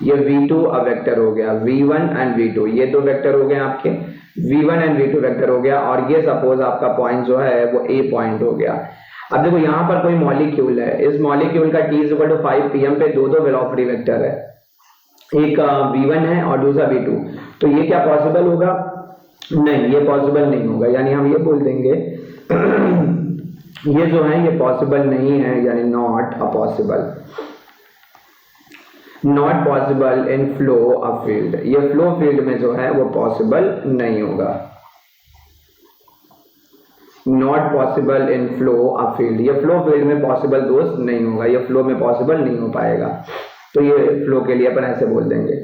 ये v2 वेक्टर हो गया, v1 एंड v2 ये दो वेक्टर हो गए आपके, v1 एंड v2 वेक्टर हो गया, और ये सपोज आपका पॉइंट जो है वो a पॉइंट हो गया। अब देखो यहाँ पर कोई मॉलिक्यूल है, इस मॉलिक्यूल का t is equal to 5 pm पे दो वेलोसिटी वेक्टर है, एक v1 है और दूसरा v2, तो ये क्या पॉसिबल होगा? नहीं, ये पॉसिबल नहीं होगा। यानी हम ये बोल देंगे ये जो है ये पॉसिबल नहीं है, यानी not a possible, not possible in flow of field. ये फ्लो फील्ड में जो है वो पॉसिबल नहीं होगा, not possible in flow of field. ये फ्लो फील्ड में पॉसिबल दोस्त नहीं होगा, ये फ्लो में पॉसिबल नहीं हो पाएगा, तो ये फ्लो के लिए अपन ऐसे बोल देंगे।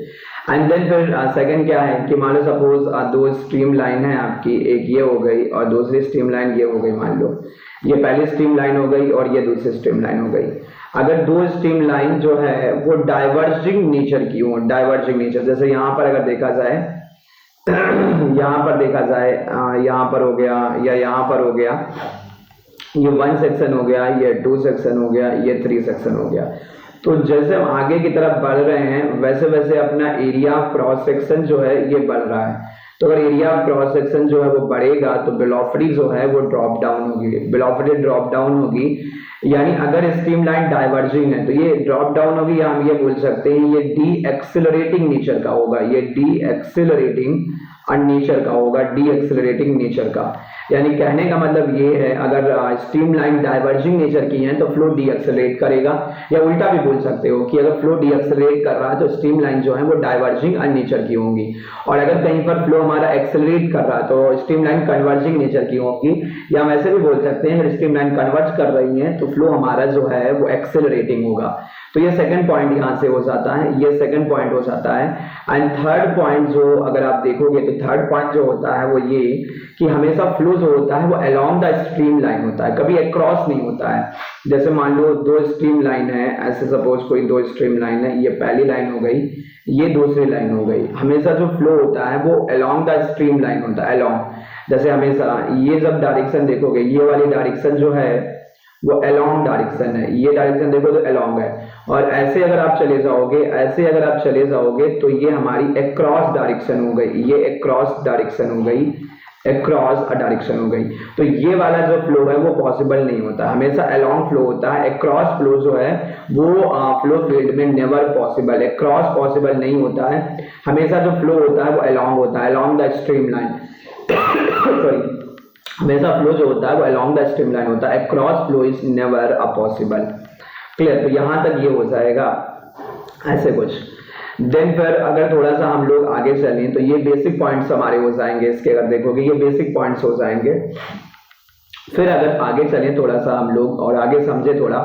एंड देन फिर सेकंड क्या है कि मान लो सपोज दो स्ट्रीम लाइन है आपकी, एक ये हो गई और दूसरी स्ट्रीम लाइन ये हो गई। मान लो ये पहली स्ट्रीम लाइन हो गई और ये दूसरी स्ट्रीम लाइन हो गई। अगर दो स्ट्रीम लाइन जो है वो डाइवर्जिंग नेचर की हो, डाइवर्जिंग नेचर, जैसे यहाँ पर अगर देखा जाए यहाँ पर देखा जाए, यहाँ पर हो गया या यहाँ पर हो गया, ये 1 सेक्शन हो गया, ये 2 सेक्शन हो गया, ये 3 सेक्शन हो गया। तो जैसे हम आगे की तरफ बढ़ रहे हैं वैसे वैसे अपना एरिया ऑफ क्रॉस सेक्शन जो है ये बढ़ रहा है। तो अगर एरिया ऑफ क्रॉस सेक्शन जो है वो बढ़ेगा तो वेलोसिटी जो है वो ड्रॉप डाउन होगी, वेलोसिटी ड्रॉप डाउन होगी। यानी अगर स्ट्रीम लाइन डाइवर्जिंग है तो ये ड्रॉप डाउन होगी, या हम ये बोल सकते हैं ये डी एक्सेलरेटिंग नेचर का होगा, ये डी एक्सेलरेटिंग नेचर का होगा, डी एक्सेलरेटिंग नेचर का। यानी कहने का मतलब ये है अगर स्ट्रीम लाइन डाइवर्जिंग नेचर की है तो फ्लो डी एक्सेलरेट करेगा, या उल्टा भी बोल सकते हो कि अगर फ्लो डी एक्सेलरेट कर रहा है तो स्ट्रीम लाइन जो है वो डाइवर्जिंग नेचर की होंगी, और अगर कहीं पर फ्लो हमारा एक्सेलरेट कर रहा है तो स्ट्रीम लाइन कन्वर्जिंग नेचर की होगी। या हम ऐसे भी बोल सकते हैं अगर स्ट्रीम लाइन कन्वर्ज कर रही है तो फ्लो हमारा जो है वो एक्सेलरेटिंग होगा। तो ये सेकंड पॉइंट यहाँ से हो जाता है, ये सेकंड पॉइंट हो जाता है। एंड थर्ड पॉइंट जो अगर आप देखोगे तो थर्ड पॉइंट जो होता है वो ये कि हमेशा फ्लो जो होता है वो अलोंग द स्ट्रीम लाइन होता है, कभी अक्रॉस नहीं होता है। जैसे मान लो दो स्ट्रीम लाइन है, ऐसे सपोज कोई दो स्ट्रीम लाइन है, ये पहली लाइन हो गई, ये दूसरी लाइन हो गई। हमेशा जो फ्लो होता है वो अलोंग द स्ट्रीम लाइन होता है, अलोंग। जैसे हमेशा ये जब डायरेक्शन देखोगे, ये वाली डायरेक्शन जो है वो अलोंग डायरेक्शन है, ये डायरेक्शन देखो तो अलोंग है, और ऐसे अगर आप चले जाओगे, ऐसे अगर आप चले जाओगे तो ये हमारी अक्रॉस डायरेक्शन हो गई, ये अक्रॉस डायरेक्शन हो गई, अक्रॉस डायरेक्शन हो गई। तो ये वाला जो फ्लो है वो पॉसिबल नहीं होता, हमेशा अलोंग फ्लो होता है। अक्रॉस फ्लो जो है वो फ्लो फील्ड में नेवर पॉसिबल, अक्रॉस पॉसिबल नहीं होता है। हमेशा जो फ्लो होता है वो अलोंग होता है, along the stream line sorry, हमेशा फ्लो जो होता है वो अलोंग द स्ट्रीम लाइन होता है, across flow is never a possible. Clear? तो यहां तक ये हो जाएगा ऐसे कुछ। देन फिर अगर थोड़ा सा हम लोग आगे चलें तो ये बेसिक पॉइंट्स हमारे हो जाएंगे, इसके अगर देखोगे ये बेसिक पॉइंट्स हो जाएंगे। फिर अगर आगे चलें थोड़ा सा हम लोग और आगे समझे थोड़ा,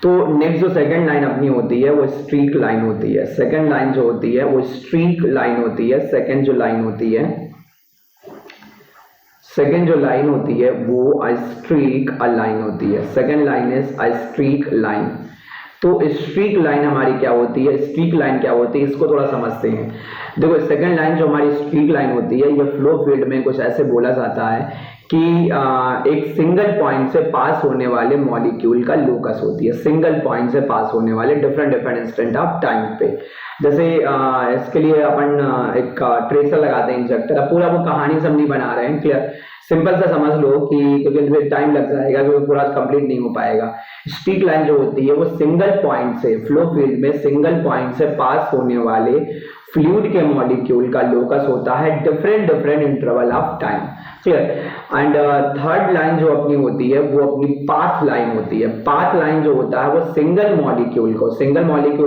तो नेक्स्ट जो सेकंड लाइन अपनी होती है वो स्ट्रीक लाइन होती है। सेकंड लाइन जो होती है वो स्ट्रीक लाइन होती है। सेकंड जो लाइन होती है, सेकेंड जो लाइन होती है वो स्ट्रीक लाइन होती है। Second line is streak line. तो स्ट्रीक लाइन हमारी क्या होती है, स्ट्रीक लाइन क्या होती है, इसको थोड़ा समझते हैं। देखो सेकेंड लाइन जो हमारी स्ट्रीक लाइन होती है ये फ्लो फील्ड में कुछ ऐसे बोला जाता है कि एक सिंगल पॉइंट से पास होने वाले मॉलिक्यूल का लोकस होती है, सिंगल पॉइंट से पास होने वाले डिफरेंट इंस्टेंट ऑफ टाइम पे। जैसे इसके लिए अपन एक ट्रेसर लगाते हैं, इंजेक्टर। अब पूरा वो कहानी सब नहीं बना रहे हैं, क्लियर? सिंपल सा समझ लो कि क्योंकि टाइम लग जाएगा, क्योंकि पूरा कंप्लीट नहीं हो पाएगा। स्ट्रीक लाइन जो होती है वो सिंगल पॉइंट से, फ्लो फील्ड में सिंगल पॉइंट से पास होने वाले फ्लूइड के मॉलिक्यूल का लोकस होता है different interval of time, clear. And third line जो अपनी होती है वो अपनी पाथ लाइन होती है। पाथ लाइन जो होता है वो सिंगल मॉलिक्यूल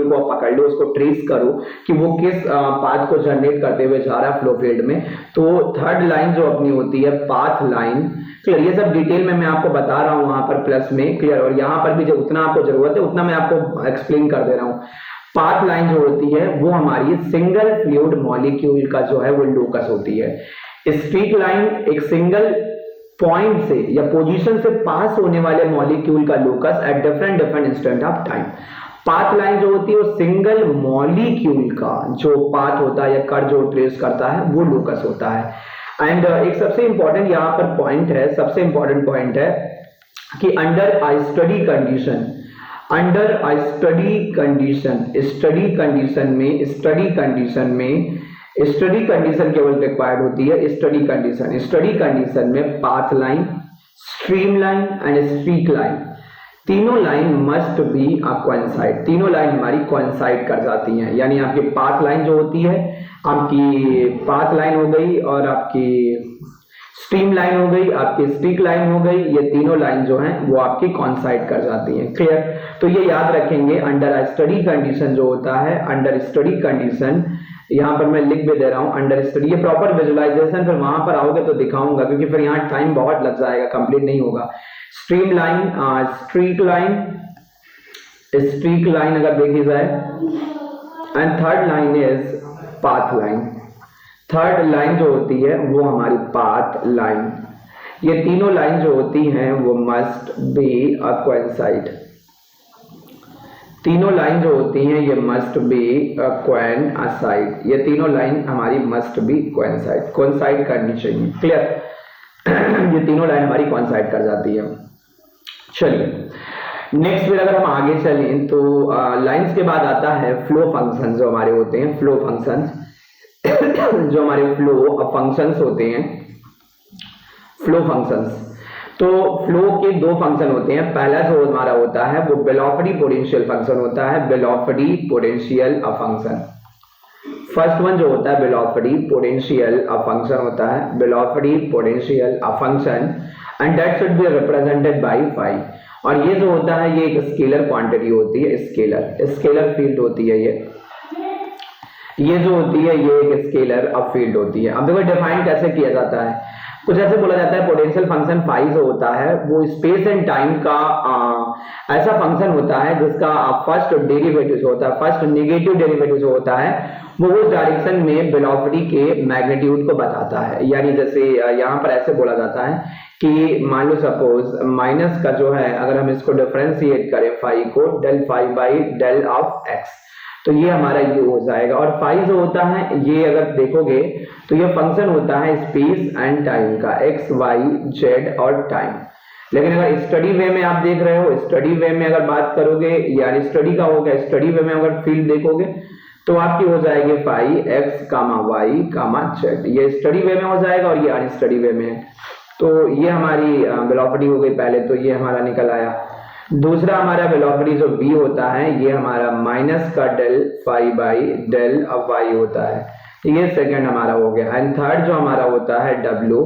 को आप पकड़ लो, उसको ट्रेस करो कि वो किस पाथ को जनरेट करते हुए जा रहा है फ्लो फील्ड में। तो थर्ड लाइन जो अपनी होती है पाथ लाइन, क्लियर। ये सब डिटेल में मैं आपको बता रहा हूं वहां पर प्लस में, क्लियर। और यहाँ पर भी जो उतना आपको जरूरत है उतना मैं आपको एक्सप्लेन कर दे रहा हूँ। पाथ लाइन जो होती है वो हमारी सिंगल फ्लूइड मॉलिक्यूल का जो है वो लोकस होती है। स्ट्रीक लाइन एक सिंगल पॉइंट से या पोजीशन से पास होने वाले मॉलिक्यूल का locus at different instant of time. Path line जो होती है वो सिंगल मॉलिक्यूल का जो पाथ होता है या कर जो ट्रेस करता है वो लोकस होता है। एंड एक सबसे इंपॉर्टेंट यहाँ पर पॉइंट है, सबसे इंपॉर्टेंट पॉइंट है कि अंडर आई स्टडी कंडीशन केवल रिक्वायर्ड होती है। स्टडी कंडीशन में path line, stream line and streak line तीनों लाइन मस्ट बी कोइंसाइड। तीनों लाइन हमारी कोइंसाइड कर जाती हैं, यानी आपकी पाथ लाइन जो होती है, आपकी पाथ लाइन हो गई और आपकी स्ट्रीम लाइन हो गई, आपकी स्ट्रीक लाइन हो गई, ये तीनों लाइन जो हैं वो आपकी कोइंसाइड कर जाती हैं, क्लियर। तो ये याद रखेंगे अंडर स्टडी कंडीशन जो होता है, अंडर स्टडी कंडीशन यहाँ पर मैं लिख भी दे रहा हूं अंडर स्टडी। ये प्रॉपर विजुअलाइजेशन फिर वहां पर आओगे तो दिखाऊंगा, क्योंकि फिर यहाँ टाइम बहुत लग जाएगा, कंप्लीट नहीं होगा। स्ट्रीम लाइन, स्ट्रीक लाइन अगर देखी जाए, and third line is path line. Third line जो होती है वो हमारी पाथ लाइन। ये तीनों लाइन जो होती हैं वो मस्ट बी कोइंसाइड। तीनों लाइन जो होती हैं ये मस्ट बी कोइंसाइड। ये तीनों लाइन हमारी मस्ट बी कोइंसाइड करनी चाहिए, क्लियर। ये तीनों लाइन हमारी कोइंसाइड कर जाती है। चलिए नेक्स्ट फिर अगर हम आगे चलें तो लाइंस के बाद आता है फ्लो फंक्शन जो हमारे होते हैं। फ्लो फंक्शंस जो हमारे फ्लो फंक्शंस होते हैं, फ्लो फंक्शंस। तो फ्लो के दो फंक्शन होते हैं। पहला जो हमारा होता है वो वेलोसिटी पोटेंशियल फंक्शन होता है, velocity potential function. First one जो होता है वेलोसिटी पोटेंशियल फंक्शन होता है, velocity potential function, and that should be represented by phi. और ये जो होता है ये एक स्केलर क्वांटिटी होती है, स्केलर फील्ड होती है। ये जो होती है ये एक स्केलर फील्ड होती है। अब देखो डिफाइन कैसे किया जाता है, कुछ ऐसे बोला जाता है पोटेंशियल फंक्शन फाई जो होता है वो स्पेस एंड टाइम का ऐसा फंक्शन होता है जिसका फर्स्ट डेरिवेटिव जो होता है, फर्स्ट नेगेटिव डेरिवेटिव जो होता है वो उस डायरेक्शन में वेलोसिटी के मैग्नीट्यूड को बताता है। यानी जैसे यहाँ पर ऐसे बोला जाता है कि मान लो सपोज माइनस का जो है अगर हम इसको डिफरेंशिएट करें फाई को, del phi by del of x, तो ये हमारा ये हो जाएगा। और फाई जो होता है ये अगर देखोगे तो ये फंक्शन होता है स्पेस एंड टाइम का, एक्स वाई जेड और टाइम। लेकिन अगर स्टडी वे में आप देख रहे हो, स्टडी वे में अगर बात करोगे यानी स्टडी का हो गया, स्टडी वे में अगर फील्ड देखोगे तो आपकी हो जाएगी फाई एक्स कामा वाई कामा जेड। ये स्टडी वे में हो जाएगा और ये अनस्टडी वे में। तो ये हमारी वेलोसिटी हो गई पहले, तो ये हमारा निकल आया। दूसरा हमारा वेलोसिटी जो v होता है ये हमारा माइनस का del phi by del of y होता है, ये सेकंड हमारा हो गया। एंड थर्ड जो हमारा होता है w,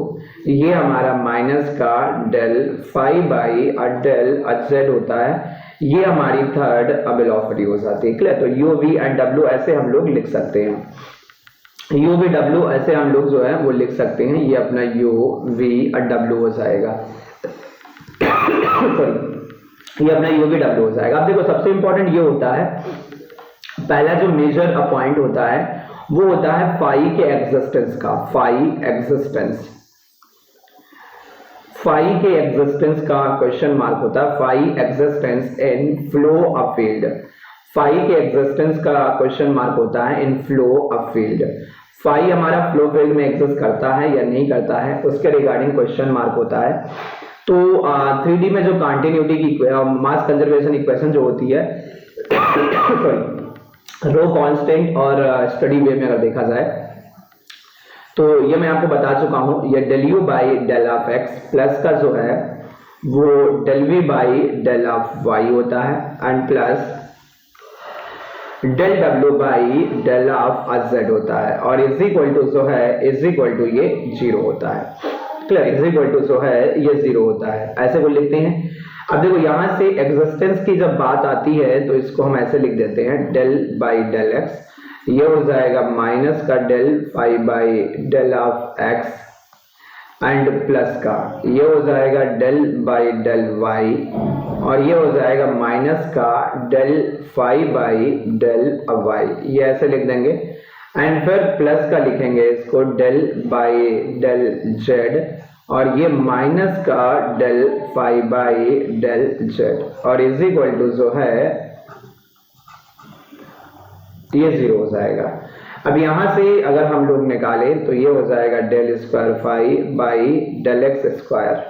ये हमारा माइनस का del phi by del z होता है, ये हमारी थर्ड वेलोसिटी हो जाती है, क्लियर। तो u v एंड w ऐसे हम लोग लिख सकते हैं, u v w ऐसे हम लोग जो है वो लिख सकते हैं। ये अपना u v और w हो जाएगा ये अपना u v w हो जाएगा। अब देखो सबसे इंपॉर्टेंट ये होता है, पहला जो मेजर पॉइंट होता है वो होता है फाई के एग्जिस्टेंस का। फाई के एग्जिस्टेंस का क्वेश्चन मार्क होता है, phi existence in flow of field. Phi के एग्जिस्टेंस का क्वेश्चन मार्क होता है in flow of field. Phi हमारा फ्लो फील्ड में एग्जिस्ट करता है या नहीं करता है उसके रिगार्डिंग क्वेश्चन मार्क होता है। तो 3D में जो कंटिन्यूटी की मास कंजर्वेशन इक्वेशन जो होती है रो कांस्टेंट और स्टडी वे में अगर देखा जाए तो ये मैं आपको बता चुका हूं, ये del u by del of x plus का जो है वो del v by del of y होता है, एंड प्लस डेल डब्ल्यू बाई डेल ऑफ जेड होता है, और इज इक्वल टू जो है इज इक्वल टू ये 0 होता है। क्लियर, इज इक्वल टू जो है ये 0 होता है, ऐसे को लिखते हैं। अब देखो यहाँ से एग्जिस्टेंस की जब बात आती है तो इसको हम ऐसे लिख देते हैं डेल बाई डेल एक्स, ये हो जाएगा माइनस का del phi by del of x and plus का ये हो जाएगा डेल बाई डेल वाई, और ये हो जाएगा माइनस का del phi by del y, ये ऐसे लिख देंगे। एंड फिर प्लस का लिखेंगे इसको डेल बाई डेल जेड, और ये माइनस का del phi by del z, और इज इक्वल टू जो है ये 0 हो जाएगा। अब यहां से अगर हम लोग निकालें तो ये हो जाएगा del square phi by del x square,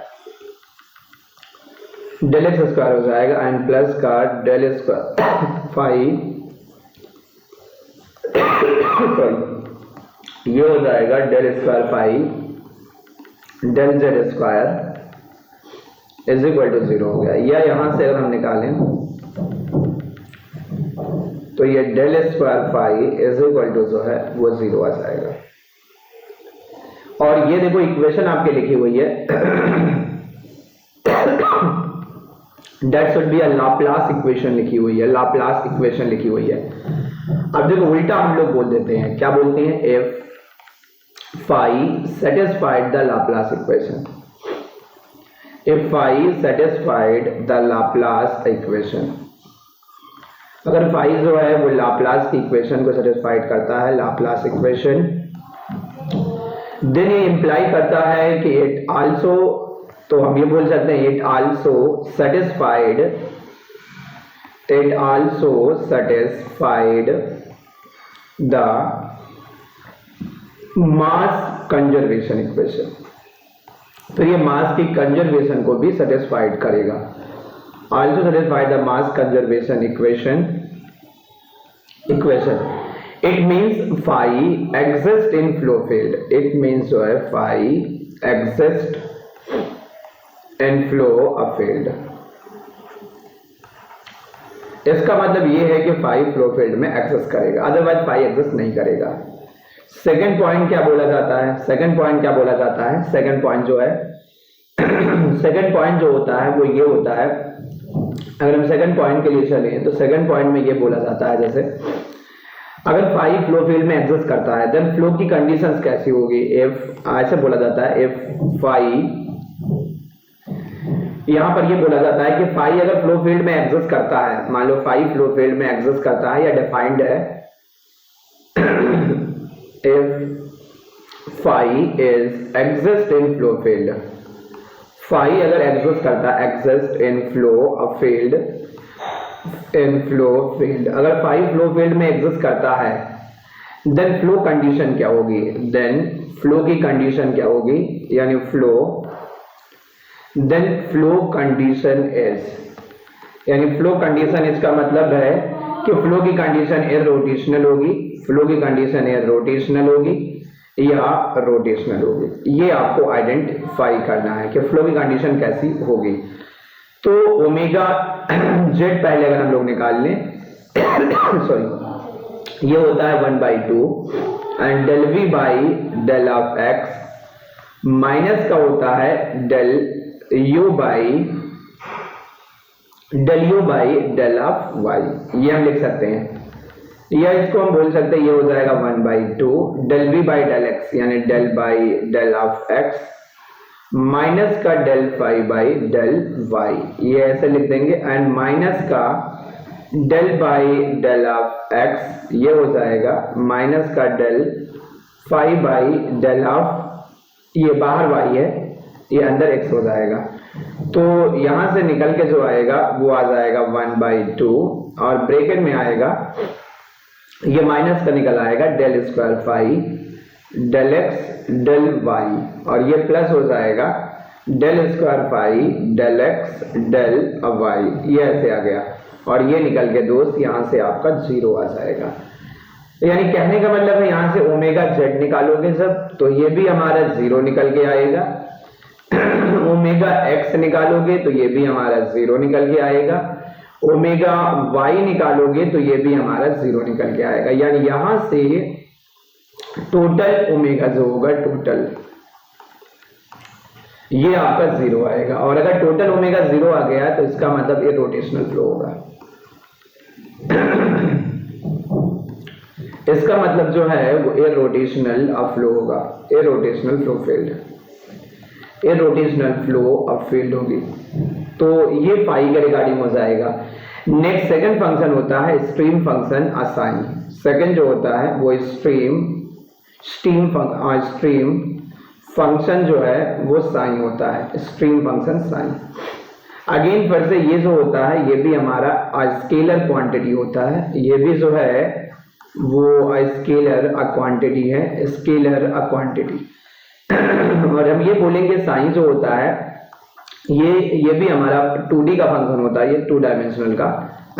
del x square हो जाएगा एंड प्लस का डेल स्क्वायर फाई ये हो जाएगा del square phi del z square is equal to 0 हो गया। या यहां से अगर हम निकालें तो ये del square phi is equal to जो है वो 0 आ जाएगा। और ये देखो इक्वेशन आपके लिखी हुई है that should be a Laplace equation लिखी हुई है, लाप्लास इक्वेशन लिखी हुई है। अब देखो उल्टा हम लोग बोल देते हैं, क्या बोलते हैं, if phi satisfied the Laplace equation, if phi satisfied the Laplace equation, अगर फाई जो है वो लाप्लास की इक्वेशन को सेटिस्फाइड करता है, लाप्लास इक्वेशन, देन ये इंप्लाई करता है कि इट आल्सो, तो हम ये बोल सकते हैं it also satisfied, it also satisfied the mass conservation equation, तो ये मास की कंजर्वेशन को भी सेटिस्फाइड करेगा। Also satisfy the mass conservation equation. It means phi exists in flow field. It means जो है phi exists in flow of field. इसका मतलब ये है कि phi flow field में एक्सेस करेगा, अदरवाइज phi एक्सेस नहीं करेगा। सेकेंड पॉइंट क्या बोला जाता है, सेकेंड पॉइंट क्या बोला जाता है, सेकेंड पॉइंट जो है सेकेंड पॉइंट जो होता है वो ये होता है, अगर हम सेकंड पॉइंट के लिए चलें तो सेकंड पॉइंट में ये बोला जाता है, जैसे अगर फाई फ्लो फील्ड में एग्जिस्ट करता है देन फ्लो की कंडीशंस कैसी होगी, इफ ऐसे बोला जाता है इफ फाई, यहां पर ये बोला जाता है कि फाई अगर फ्लो फील्ड में एग्जिस्ट करता है, मान लो फाई फ्लो फील्ड में एग्जिस्ट करता है या डिफाइंड है, if phi is exist in flow field, phi अगर एग्जिस्ट करता है, exist in flow of field, in flow field, अगर फाई फ्लो फील्ड में एग्जिस्ट करता है देन फ्लो कंडीशन क्या होगी, देन फ्लो की कंडीशन क्या होगी, यानी flow, then flow condition is, यानी फ्लो कंडीशन इसका मतलब है कि फ्लो की कंडीशन इररोटेशनल होगी, फ्लो की कंडीशन इररोटेशनल होगी या रोटेशनल होगी, ये आपको आइडेंटिफाई करना है कि फ्लो की कंडीशन कैसी होगी। तो ओमेगा जेड पहले अगर हम लोग निकाल लें सॉरी, ये होता है 1/2 and del v by del of x minus का होता है del u by del of y, ये हम लिख सकते हैं, या इसको हम बोल सकते हैं ये हो जाएगा 1/2 del v by del x, यानी del by del of x minus का del phi by del y, ये ऐसे लिख देंगे, एंड माइनस का del by del of x, ये हो जाएगा माइनस का del phi by del of, ये बाहर वाई है, ये अंदर एक्स हो जाएगा, तो यहां से निकल के जो आएगा वो आ जाएगा 1/2 और ब्रैकेट में आएगा ये माइनस का निकल आएगा del square phi del x del y, और ये प्लस हो जाएगा del square phi del x del y, ये ऐसे आ गया, और ये निकल के दोस्त यहाँ से आपका 0 आ जाएगा। यानी कहने का मतलब है यहाँ से ओमेगा जेड निकालोगे जब तो ये भी हमारा 0 निकल के आएगा, ओमेगा एक्स निकालोगे तो ये भी हमारा 0 निकल के आएगा, ओमेगा वाई निकालोगे तो ये भी हमारा 0 निकल के आएगा, यानी यहां से टोटल ओमेगा जो होगा टोटल ये आपका 0 आएगा। और अगर टोटल ओमेगा 0 आ गया तो इसका मतलब ये रोटेशनल फ्लो होगा। इसका मतलब जो है वो इरोटेशनल फ्लो होगा, irrotational flow field, irrotational flow of field होगी। तो ये पाई के रिगार्डिंग हो जाएगा। नेक्स्ट सेकंड फंक्शन होता है स्ट्रीम फंक्शन असाइन। सेकंड जो होता है वो स्ट्रीम फंक्शन जो है वो साइन होता है, स्ट्रीम फंक्शन साइन। अगेन फिर से ये जो होता है ये भी हमारा स्केलर क्वांटिटी होता है, ये भी जो है वो स्केलर क्वांटिटी है, स्केलर क्वांटिटी। और हम ये बोलेंगे साइन जो होता है ये भी हमारा 2D का फंक्शन होता है, ये 2 डायमेंशनल का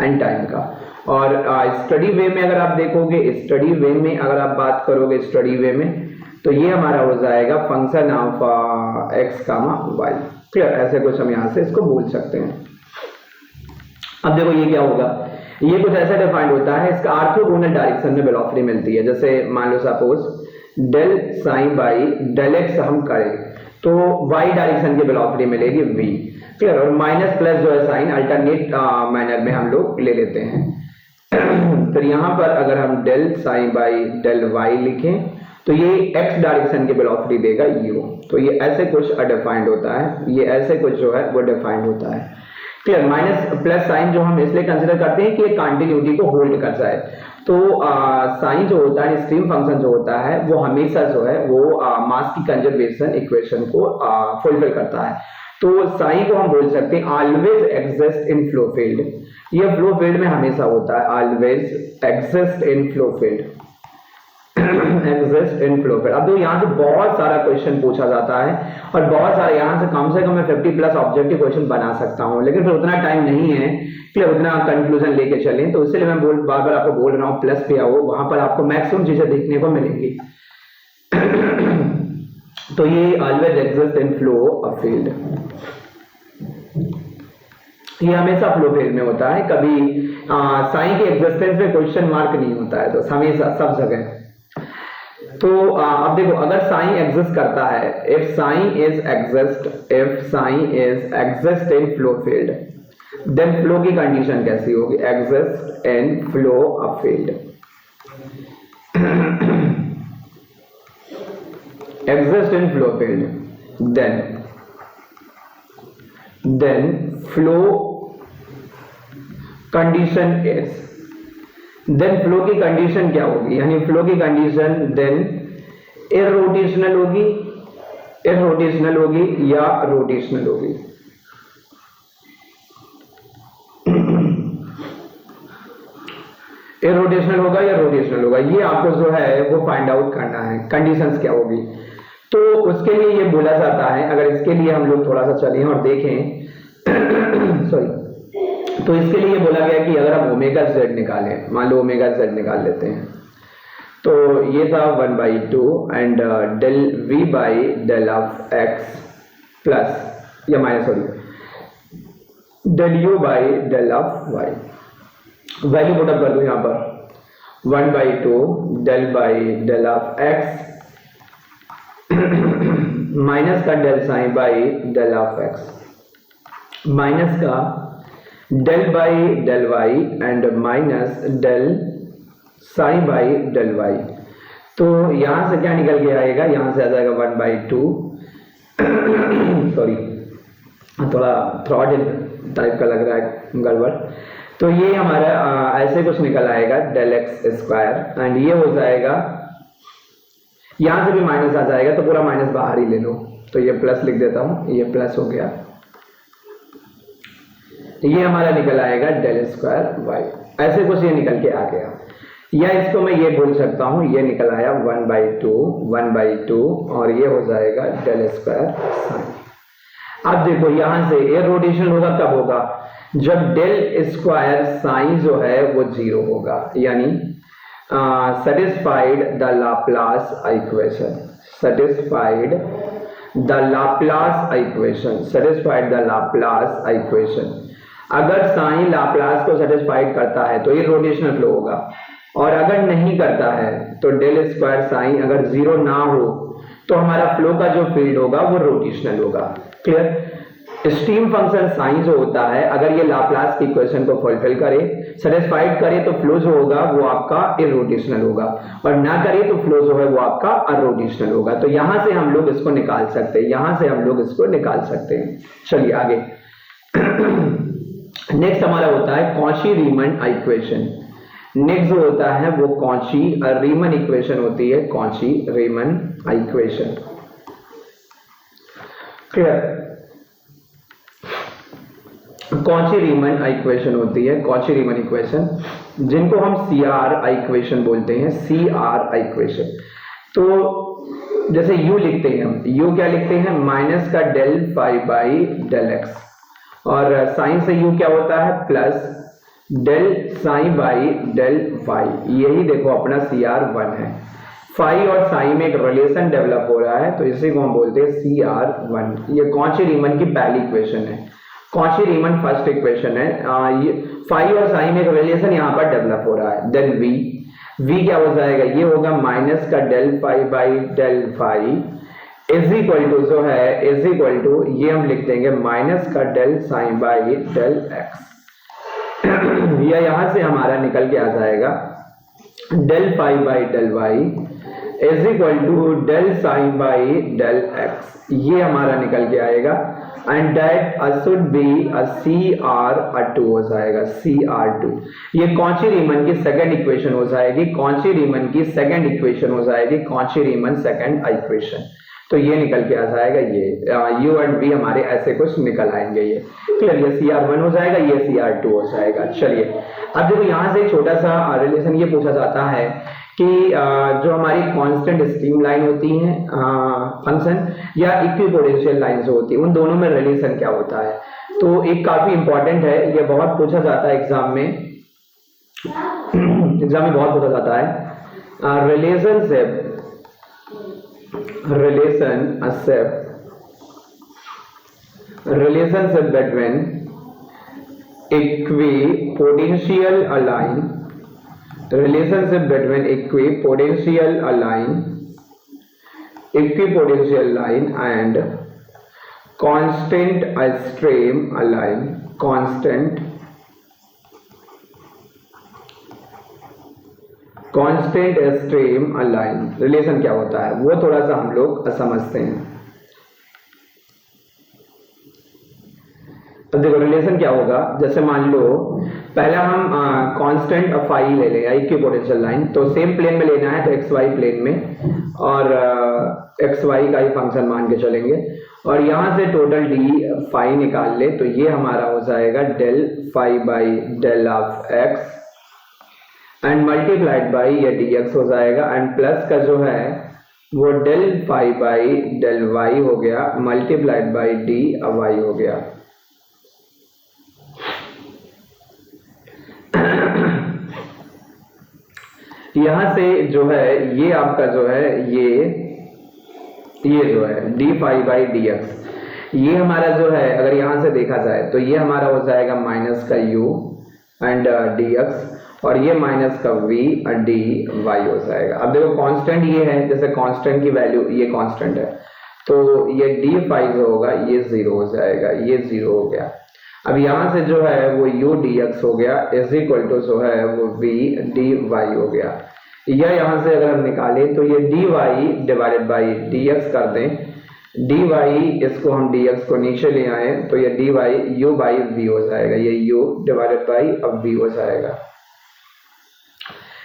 एंड टाइम का। और स्टडी वे में अगर आप देखोगे, स्टडी वे में अगर आप बात करोगे स्टडी वे में तो ये हमारा हो जाएगा function of x comma y. Clear, ऐसे कुछ हम यहाँ से इसको बोल सकते हैं। अब देखो ये क्या होगा, ये कुछ ऐसा डिफाइंड होता है, इसका ऑर्थोगोनल डायरेक्शन में वेलोसिटी मिलती है। जैसे मान लो suppose del sign by del x हम करें तो वाई डायरेक्शन की वेलोसिटी मिलेगी v। क्लियर, और माइनस प्लस जो है साइन अल्टरनेट मैनर में हम लोग ले लेते हैं। तो यहाँ पर अगर हम del sign by del y लिखें तो ये x डायरेक्शन की वेलोसिटी देगा u। तो ये ऐसे कुछ डिफाइंड होता है, ये ऐसे कुछ जो है वो डिफाइंड होता है। क्लियर, माइनस प्लस साइन जो हम इसलिए कंसिडर करते हैं कि ये कंटिन्यूटी को होल्ड कर जाए। तो साइन जो होता है, स्ट्रीम फंक्शन जो होता है वो हमेशा जो है वो मास की कंजर्वेशन इक्वेशन को फुलफिल करता है। तो साइन को हम बोल सकते हैं always exist in flow field, ये फ्लो फील्ड में हमेशा होता है, always exist in flow field, exist in flow field. अब तो यहाँ से बहुत सारा क्वेश्चन पूछा जाता है और बहुत सारे यहाँ से कम मैं 50 प्लस ऑब्जेक्टिव क्वेश्चन बना सकता हूँ, लेकिन फिर उतना टाइम नहीं है कि उतना कंक्लूजन लेके चलें। तो इसलिए मैं बार बार आपको बोल रहा हूँ प्लस पे आओ, वहां पर आपको मैक्सिमम चीजें देखने को मिलेंगी। तो ये always exist in flow of field, ये हमेशा फ्लो फील्ड में होता है, कभी साइन के एग्जिस्टेंस में क्वेश्चन मार्क नहीं होता है, तो हमेशा सब जगह। तो अब देखो अगर साइन एग्जिस्ट करता है, if psi is exist in flow field, then flow की कंडीशन कैसी होगी, exist in flow of field, exist in flow field, then flow condition is, then flow की कंडीशन क्या होगी, यानी फ्लो की कंडीशन देन इरोटेशनल होगी, इरोटेशनल होगी या रोटेशनल होगी। इरोटेशनल होगा या रोटेशनल होगा, ये आपको जो है वो फाइंड आउट करना है, कंडीशंस क्या होगी। तो उसके लिए ये बोला जाता है, अगर इसके लिए हम लोग थोड़ा सा चलें और देखें सॉरी, तो इसके लिए बोला गया कि अगर हम ओमेगा जेड निकालें, मान लो ओमेगा जेड निकाल लेते हैं, तो ये था 1/2 and del v by del of x plus या minus sorry del u by del of y. Value put up कर दो यहाँ पर 1/2 del by del of x minus का del sign by del of x minus का del by del y and minus del sign by del y. तो यहां से क्या निकल के आएगा, यहां से आ जाएगा 1/2 सॉरी थोड़ा थ्रॉड टाइप का लग रहा है गड़बड़। तो ये हमारा ऐसे कुछ निकल आएगा डेल एक्स स्क्वायर एंड ये हो जाएगा, यहां से भी माइनस आ जाएगा तो पूरा माइनस बाहर ही ले लो, तो ये प्लस लिख देता हूं, ये प्लस हो गया, ये हमारा निकल आएगा डेल स्क्वायर वाई, ऐसे कुछ ये निकल के आ गया। या इसको मैं ये बोल सकता हूं, ये निकल आया 1/2 और ये हो जाएगा डेल स्क्वायर साइन। अब देखो यहां से ये रोटेशन होगा कब होगा, जब डेल स्क्वायर साइन जो है वो 0 होगा, यानी satisfied the Laplace equation, satisfied the Laplace equation, satisfied the Laplace equation. अगर साइन लाप्लास को सेटिस्फाइड करता है तो ये रोटेशनल फ्लो होगा, और अगर नहीं करता है तो डेल स्क्वायर साइन अगर जीरो ना हो तो हमारा फ्लो का जो फील्ड होगा वो रोटेशनल होगा। क्लियर? स्टीम फंक्शन साइन जो होता है अगर ये लाप्लास की इक्वेशन को फुलफिल करे, सेटिस्फाइड करे, तो फ्लो जो होगा वो आपका इरोटेशनल होगा, और ना करे तो फ्लो जो है वो आपका अरोटेशनल होगा। तो यहां से हम लोग इसको निकाल सकते हैं, यहां से हम लोग इसको निकाल सकते हैं। चलिए आगे। नेक्स्ट हमारा होता है कॉची रीमन इक्वेशन। नेक्स्ट जो होता है वो कॉची रीमन इक्वेशन होती है, Cauchy Riemann equation. Clear? Cauchy Riemann equation होती है, कॉची रीमन इक्वेशन, जिनको हम CR इक्वेशन बोलते हैं, CR इक्वेशन। तो जैसे U लिखते हैं हम, U क्या लिखते हैं, माइनस का del phi by del x, और साइन से U क्या होता है, plus del sign by del phi. यही देखो अपना CR1 है। फाई और साइन में एक रिलेशन डेवलप हो रहा है, तो इसी को हम बोलते हैं CR1। ये कॉची रीमन की पहली इक्वेशन है, कॉची रीमन फर्स्ट इक्वेशन है। ये फाई और साइन में एक रिलेशन यहाँ पर डेवलप हो रहा है। देन V क्या हो जाएगा, ये होगा माइनस का del phi by del phi is equal to जो है, इज इक्वल टू ये हम लिख देंगे माइनस का del sign by del x. या यहां से हमारा निकल के आ जाएगा del phi by del y is equal to del sign by del x. ये हमारा निकल के आएगा, and that should B CR2 हो जाएगा, CR2। ये कॉची रीमन की सेकंड इक्वेशन हो जाएगी, कॉची रीमन की सेकंड इक्वेशन हो जाएगी, कॉची रीमन सेकंड इक्वेशन। तो ये निकल के आ जाएगा, ये U एंड V हमारे ऐसे कुछ निकल आएंगे। ये क्लियर? ये CR1 हो जाएगा, ये CR2 हो जाएगा। चलिए अब देखो यहां से एक छोटा सा रिलेशन ये पूछा जाता है कि जो हमारी कांस्टेंट स्ट्रीम लाइन होती है फंक्शन या इक्विपोटेंशियल लाइन जो होती है, उन दोनों में रिलेशन क्या होता है। तो एक काफी इंपॉर्टेंट है, ये बहुत पूछा जाता है एग्जाम में, एग्जाम में बहुत पूछा जाता है। Relationship between equipotential align, relationship between equipotential line and constant stream line, constant stream line relation क्या होता है वो थोड़ा सा हम लोग समझते हैं। तो देखो रिलेशन क्या होगा, जैसे मान लो पहला हम कांस्टेंट फाई ले लें, इक्विपोटेंशियल लाइन, तो सेम प्लेन में लेना है तो XY प्लेन में, और XY का ही फंक्शन मान के चलेंगे, और यहां से टोटल D फाई निकाल ले, तो ये हमारा हो जाएगा del phi by del of x and multiplied by ये dx हो जाएगा, एंड प्लस का जो है वो del phi by del y हो गया मल्टीप्लाइड बाई dy हो गया। यहां से जो है ये आपका जो है ये जो है d phi by d x, ये हमारा जो है अगर यहां से देखा जाए तो ये हमारा हो जाएगा माइनस का u एंड डी एक्स, और ये माइनस का v डी वाई हो जाएगा। अब देखो कांस्टेंट ये है, जैसे कांस्टेंट की वैल्यू ये कांस्टेंट है, तो ये डी फाई जो होगा ये 0 हो जाएगा, ये 0 हो गया। अब यहाँ से जो है वो u dx हो गया इज इक्वल टू जो है वो v dy हो गया। यह यहाँ से अगर हम निकालें तो ये dy डिवाइडेड बाई dx कर दें, dy इसको हम dx को नीचे ले आए तो ये dy u बाई v हो जाएगा, ये u डिवाइडेड बाई अब v हो जाएगा,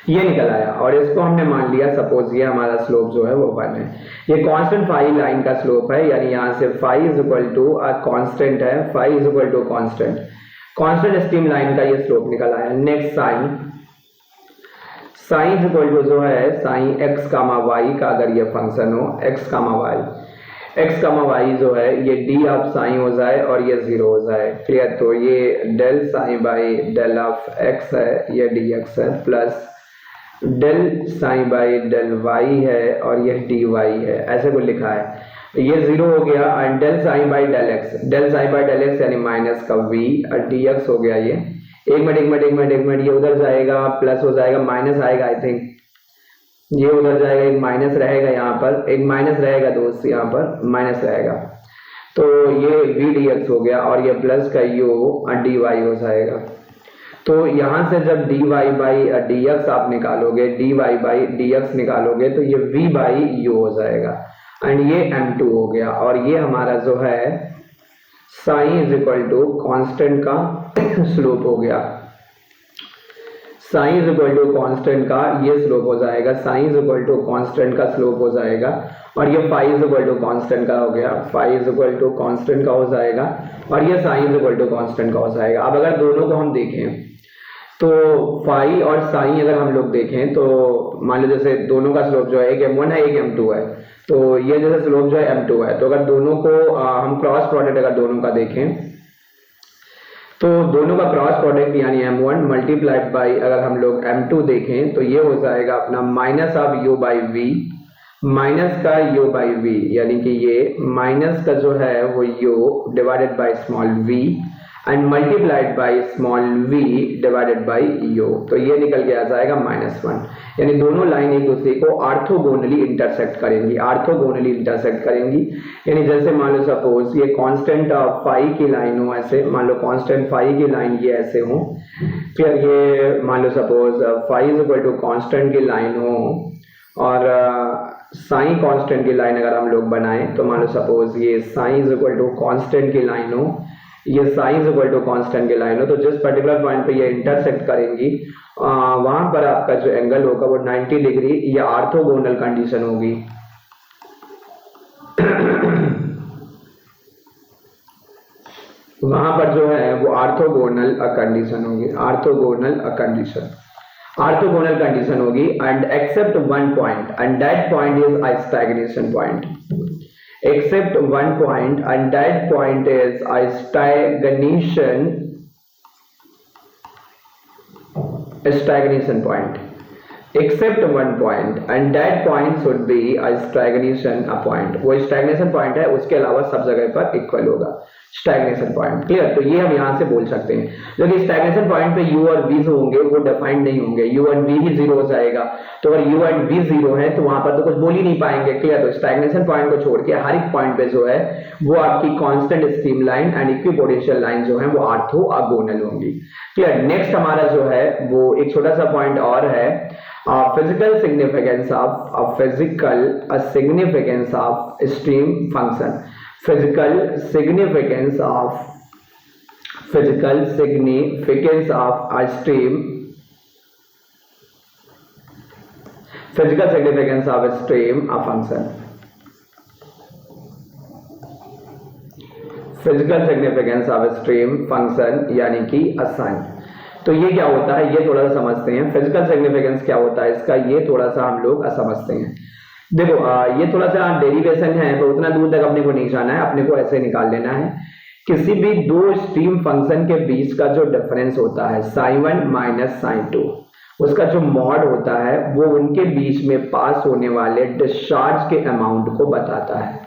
ये निकल आया। और इसको हमने मान लिया सपोज ये हमारा स्लोप जो है वो 1 है, ये कांस्टेंट फाई लाइन का स्लोप है, यानी यहाँ से phi is equal to constant है, phi is equal to constant streamline का ये स्लोप निकल आया। Next psi is equal to जो है साइन x कामा वाई का अगर ये फंक्शन हो x कामा वाई जो है ये डी ऑफ साइन हो जाए और ये 0 हो जाए, क्लियर। तो ये del sign by del of x है, ये dx है, plus del sign by del y है और यह dy है, ऐसे को लिखा है। ये 0 हो गया and del sign by del x यानी माइनस का v और dx हो गया ये। एक मिनट ये उधर जाएगा प्लस हो जाएगा माइनस आएगा आई थिंक, ये उधर जाएगा एक माइनस रहेगा यहाँ पर, एक माइनस रहेगा दोस्त यहाँ पर माइनस रहेगा, तो ये v dx हो गया और ये प्लस का u dy हो जाएगा। तो यहाँ से जब dy बाई dx आप निकालोगे, dy बाई dx निकालोगे तो ये v बाई u हो जाएगा एंड ये m2 हो गया। और ये हमारा जो है psi is equal to constant का स्लोप हो गया, psi is equal to constant का ये स्लोप हो जाएगा, psi is equal to constant का स्लोप हो जाएगा और ये phi is equal to constant का हो गया, phi is equal to constant का हो जाएगा और ये psi is equal to constant का हो जाएगा। अब अगर दोनों को हम देखें तो फाई और साइन अगर हम लोग देखें तो मान लो जैसे दोनों का स्लोप जो है एक m1 है एक m2 है, तो ये जैसे स्लोप जो है m2 है, तो अगर दोनों को हम क्रॉस प्रोडक्ट अगर दोनों का देखें तो दोनों का क्रॉस प्रोडक्ट यानी m1 मल्टीप्लाइड बाई अगर हम लोग m2 देखें तो ये हो जाएगा अपना minus of u by v, minus का u बाई v यानी कि ये माइनस का जो है वो u divided by small v and multiplied by small v divided by u, तो ये निकल के आ जाएगा -1। यानी दोनों लाइन एक दूसरे को ऑर्थोगोनली इंटरसेक्ट करेंगी, ऑर्थोगोनली इंटरसेक्ट करेंगी। यानी जैसे मान लो सपोज ये कांस्टेंट फाई की लाइन हो, ऐसे मान लो कांस्टेंट फाई की लाइन ये ऐसे हो, फिर ये मान लो suppose phi is equal to constant की लाइन हो और साइन कांस्टेंट की लाइन अगर हम लोग बनाएं तो मान लो सपोज ये psi is equal to constant की लाइन हो, ये psi is equal to constant की लाइन हो, तो जिस पर्टिकुलर पॉइंट पे ये इंटरसेक्ट करेंगी वहां पर आपका जो एंगल होगा वो 90 डिग्री या ऑर्थोगोनल कंडीशन होगी। वहां पर जो है वो ऑर्थोगोनल कंडीशन होगी, ऑर्थोगोनल कंडीशन, ऑर्थोगोनल कंडीशन होगी and except one point and that point is a stagnation point, except one point and that point is a stagnation point, except one point and that point should be a stagnation point, वो stagnation point है, उसके अलावा सब जगह पर इक्वल होगा स्टैग्नेशन पॉइंट। क्लियर? तो ये हम यहाँ से बोल सकते हैं, जो कि स्टैग्नेशन पॉइंट पे u और v जो होंगे वो डिफाइंड नहीं होंगे, u और v ही जीरो हो जाएगा, तो अगर u और v जीरो है तो वहां पर तो कुछ बोल ही नहीं पाएंगे। क्लियर? तो स्टैग्नेशन पॉइंट को छोड़ के हर एक पॉइंट पे जो है वो आपकी constant stream line and equipotential line जो है वो ऑर्थोगोनल होंगी। क्लियर? नेक्स्ट हमारा जो है वो एक छोटा सा पॉइंट और है, physical significance of stream function, physical significance of a stream, physical significance of a stream a function, physical significance of a stream function यानी कि असाइन। तो ये क्या होता है ये थोड़ा सा समझते हैं, फिजिकल सिग्निफिकेंस क्या होता है इसका ये थोड़ा सा हम लोग समझते हैं। देखो ये थोड़ा सा डेरिवेशन है तो उतना दूर तक अपने को नहीं जाना है, अपने को ऐसे निकाल लेना है। किसी भी दो स्ट्रीम फंक्शन के बीच का जो डिफरेंस होता है sin1 माइनस sin2, उसका जो मॉड होता है वो उनके बीच में पास होने वाले डिस्चार्ज के अमाउंट को बताता है,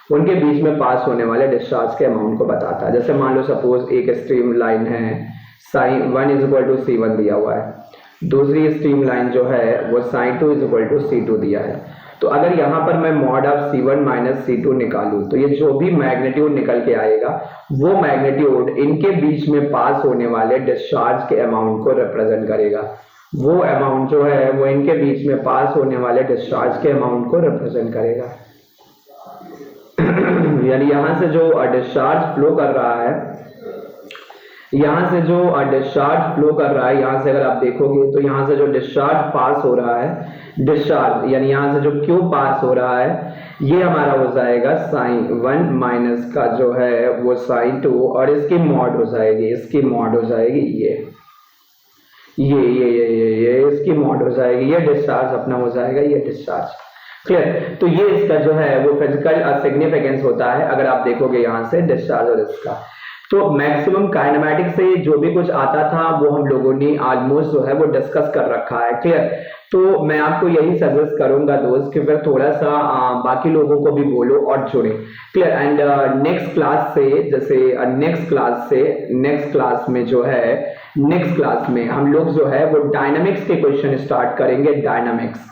उनके बीच में पास होने वाले डिस्चार्ज के अमाउंट को बताता है। जैसे मान लो सपोज एक स्ट्रीम लाइन है sin1 is equal to C1 दिया हुआ है, दूसरी स्ट्रीम लाइन जो है वो sin2 is equal to C2 दिया है। तो अगर यहाँ पर मैं mod of C1 minus C2 निकालूं तो ये जो भी मैग्नीट्यूड निकल के आएगा वो मैग्नीट्यूड इनके बीच में पास होने वाले डिस्चार्ज के अमाउंट को रिप्रेजेंट करेगा, वो अमाउंट जो है वो इनके बीच में पास होने वाले डिस्चार्ज के अमाउंट को रिप्रेजेंट करेगा। यानी यहाँ से जो डिस्चार्ज फ्लो कर रहा है, यहाँ से जो डिस्चार्ज फ्लो कर रहा है, यहाँ से अगर आप देखोगे तो यहाँ से जो डिस्चार्ज पास हो रहा है, डिस्चार्ज यानी यहाँ से जो क्यू पास हो रहा है ये हमारा हो जाएगा sin1 माइनस का जो है वो sin2 और इसकी मॉड हो जाएगी, इसकी मॉड हो जाएगी ये इसकी मॉड हो जाएगी, ये डिस्चार्ज अपना हो जाएगा, ये डिस्चार्ज। क्लियर? तो ये इसका जो है वो फिजिकल सिग्निफिकेंस होता है अगर आप देखोगे यहाँ से डिस्चार्ज और इसका। तो मैक्सिमम काइनेमैटिक्स से जो भी कुछ आता था वो हम लोगों ने ऑलमोस्ट जो है वो डिस्कस कर रखा है। क्लियर? तो मैं आपको यही सजेस्ट करूंगा दोस्त कि फिर थोड़ा सा बाकी लोगों को भी बोलो और जुड़े। क्लियर। एंड नेक्स्ट क्लास से, जैसे नेक्स्ट क्लास में जो है, नेक्स्ट क्लास में हम लोग जो है वो डायनामिक्स के क्वेश्चन स्टार्ट करेंगे। डायनामिक्स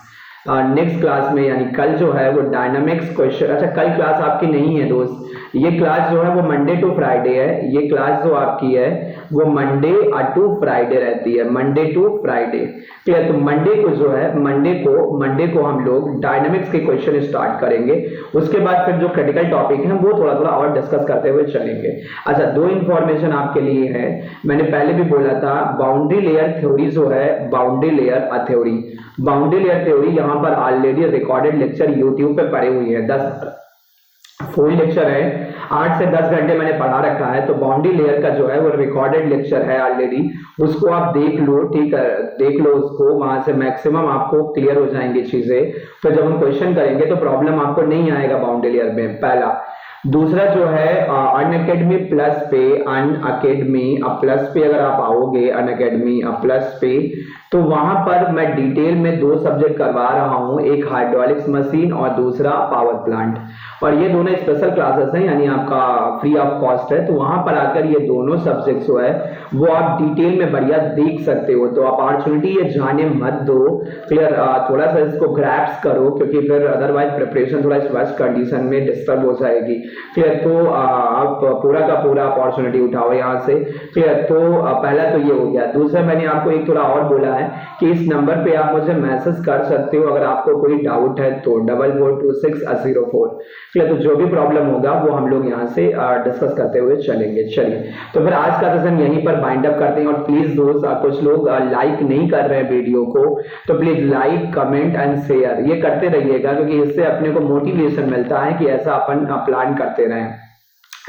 नेक्स्ट क्लास में, यानी कल जो है वो डायनामिक्स क्वेश्चन। अच्छा, कल क्लास आपकी नहीं है दोस्त, ये क्लास जो है वो मंडे टू फ्राइडे है। ये क्लास जो आपकी है वो मंडे टू फ्राइडे रहती है, मंडे टू फ्राइडे। क्लियर। तो मंडे को जो है, मंडे को हम लोग डायनामिक्स के क्वेश्चन स्टार्ट करेंगे। उसके बाद फिर जो क्रिटिकल टॉपिक है वो थोड़ा थोड़ा और डिस्कस करते हुए चलेंगे। अच्छा, दो इंफॉर्मेशन आपके लिए है। मैंने पहले भी बोला था, बाउंड्री लेयर थ्योरी जो है, बाउंड्री लेयर थ्योरी यहाँ पर ऑलरेडी रिकॉर्डेड लेक्चर यूट्यूब पे पड़े हुए हैं। 10 फुल लेक्चर है, 8 से 10 घंटे मैंने पढ़ा रखा है। तो बाउंड्री लेयर का जो है वो रिकॉर्डेड लेक्चर है ऑलरेडी, उसको आप देख लो। ठीक है, देख लो उसको, वहां से मैक्सिमम आपको क्लियर हो जाएंगी चीजें। तो जब हम क्वेश्चन करेंगे तो प्रॉब्लम आपको नहीं आएगा बाउंड्री लेयर में, पहला। दूसरा जो है अनअकैडमी प्लस पे, अनअकैडमी प्लस पे अगर आप आओगे, अनअकैडमी प्लस पे, तो वहां पर मैं डिटेल में 2 सब्जेक्ट करवा रहा हूं, एक हाइड्रोलिक्स मशीन और दूसरा पावर प्लांट। और ये दोनों स्पेशल क्लासेस हैं, यानी आपका फ्री ऑफ कॉस्ट है। तो वहां पर आकर ये दोनों सब्जेक्ट जो है वो आप डिटेल में बढ़िया देख सकते हो। तो अपॉर्चुनिटी ये जाने मत दो। क्लियर। थोड़ा सा इसको ग्रैप्स करो, क्योंकि फिर अदरवाइज प्रिपरेशन थोड़ा स्ट्रेस कंडीशन में डिस्टर्ब हो जाएगी। क्लियर। तो आप पूरा का पूरा अपॉर्चुनिटी उठाओ यहाँ से। क्लियर। तो पहला तो ये हो गया। दूसरा, मैंने आपको एक थोड़ा और बोला है कि इस नंबर पे आप मुझे मैसेज कर सकते हो अगर आपको कोई डाउट है तो, 442604। क्लियर। तो जो भी प्रॉब्लम होगा वो हम लोग यहाँ से डिस्कस करते हुए चलेंगे। चलिए, तो फिर आज का सेशन यहीं पर बाइंड अप करते हैं। और प्लीज दोस्त, कुछ लोग लाइक नहीं कर रहे हैं वीडियो को, तो please like, comment and share ये करते रहिएगा, क्योंकि इससे अपने को मोटिवेशन मिलता है कि ऐसा अपन प्लान करते रहें।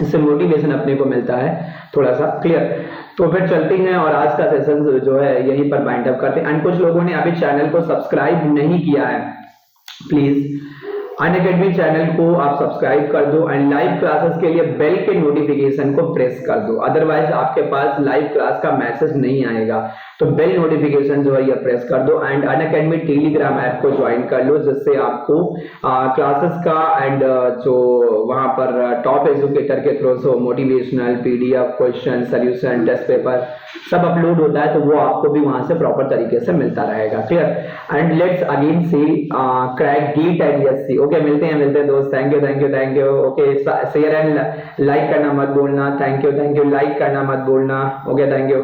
इससे मोटिवेशन अपने को मिलता है थोड़ा सा। क्लियर। तो फिर चलते हैं और आज का सेशन जो है यहीं पर बाइंड अप करते हैं। एंड कुछ लोगों ने अभी चैनल को सब्सक्राइब नहीं किया है, प्लीज अनअकैडमी चैनल को आप सब्सक्राइब कर दो एंड लाइव क्लासेस के लिए बेल के नोटिफिकेशन को प्रेस कर दो, अदरवाइज आपके पास लाइव क्लास का मैसेज नहीं आएगा। तो बेल नोटिफिकेशन जो है ये प्रेस कर दो एंड अनअकैडमी टेलीग्राम ऐप को ज्वाइन कर लो, जिससे आपको क्लासेस का एंड जो वहां पर टॉप एजुकेटर के थ्रू से motivational PDF, question, solution, test paper सब अपलोड होता है, तो वो आपको भी वहां से प्रॉपर तरीके से मिलता रहेगा। Clear. And let's again see crack GEAT and SC। Okay, मिलते हैं दोस्त। Thank you. Okay, share and like करना मत भूलना। थैंक यू, लाइक करना मत भूलना। Okay, thank you.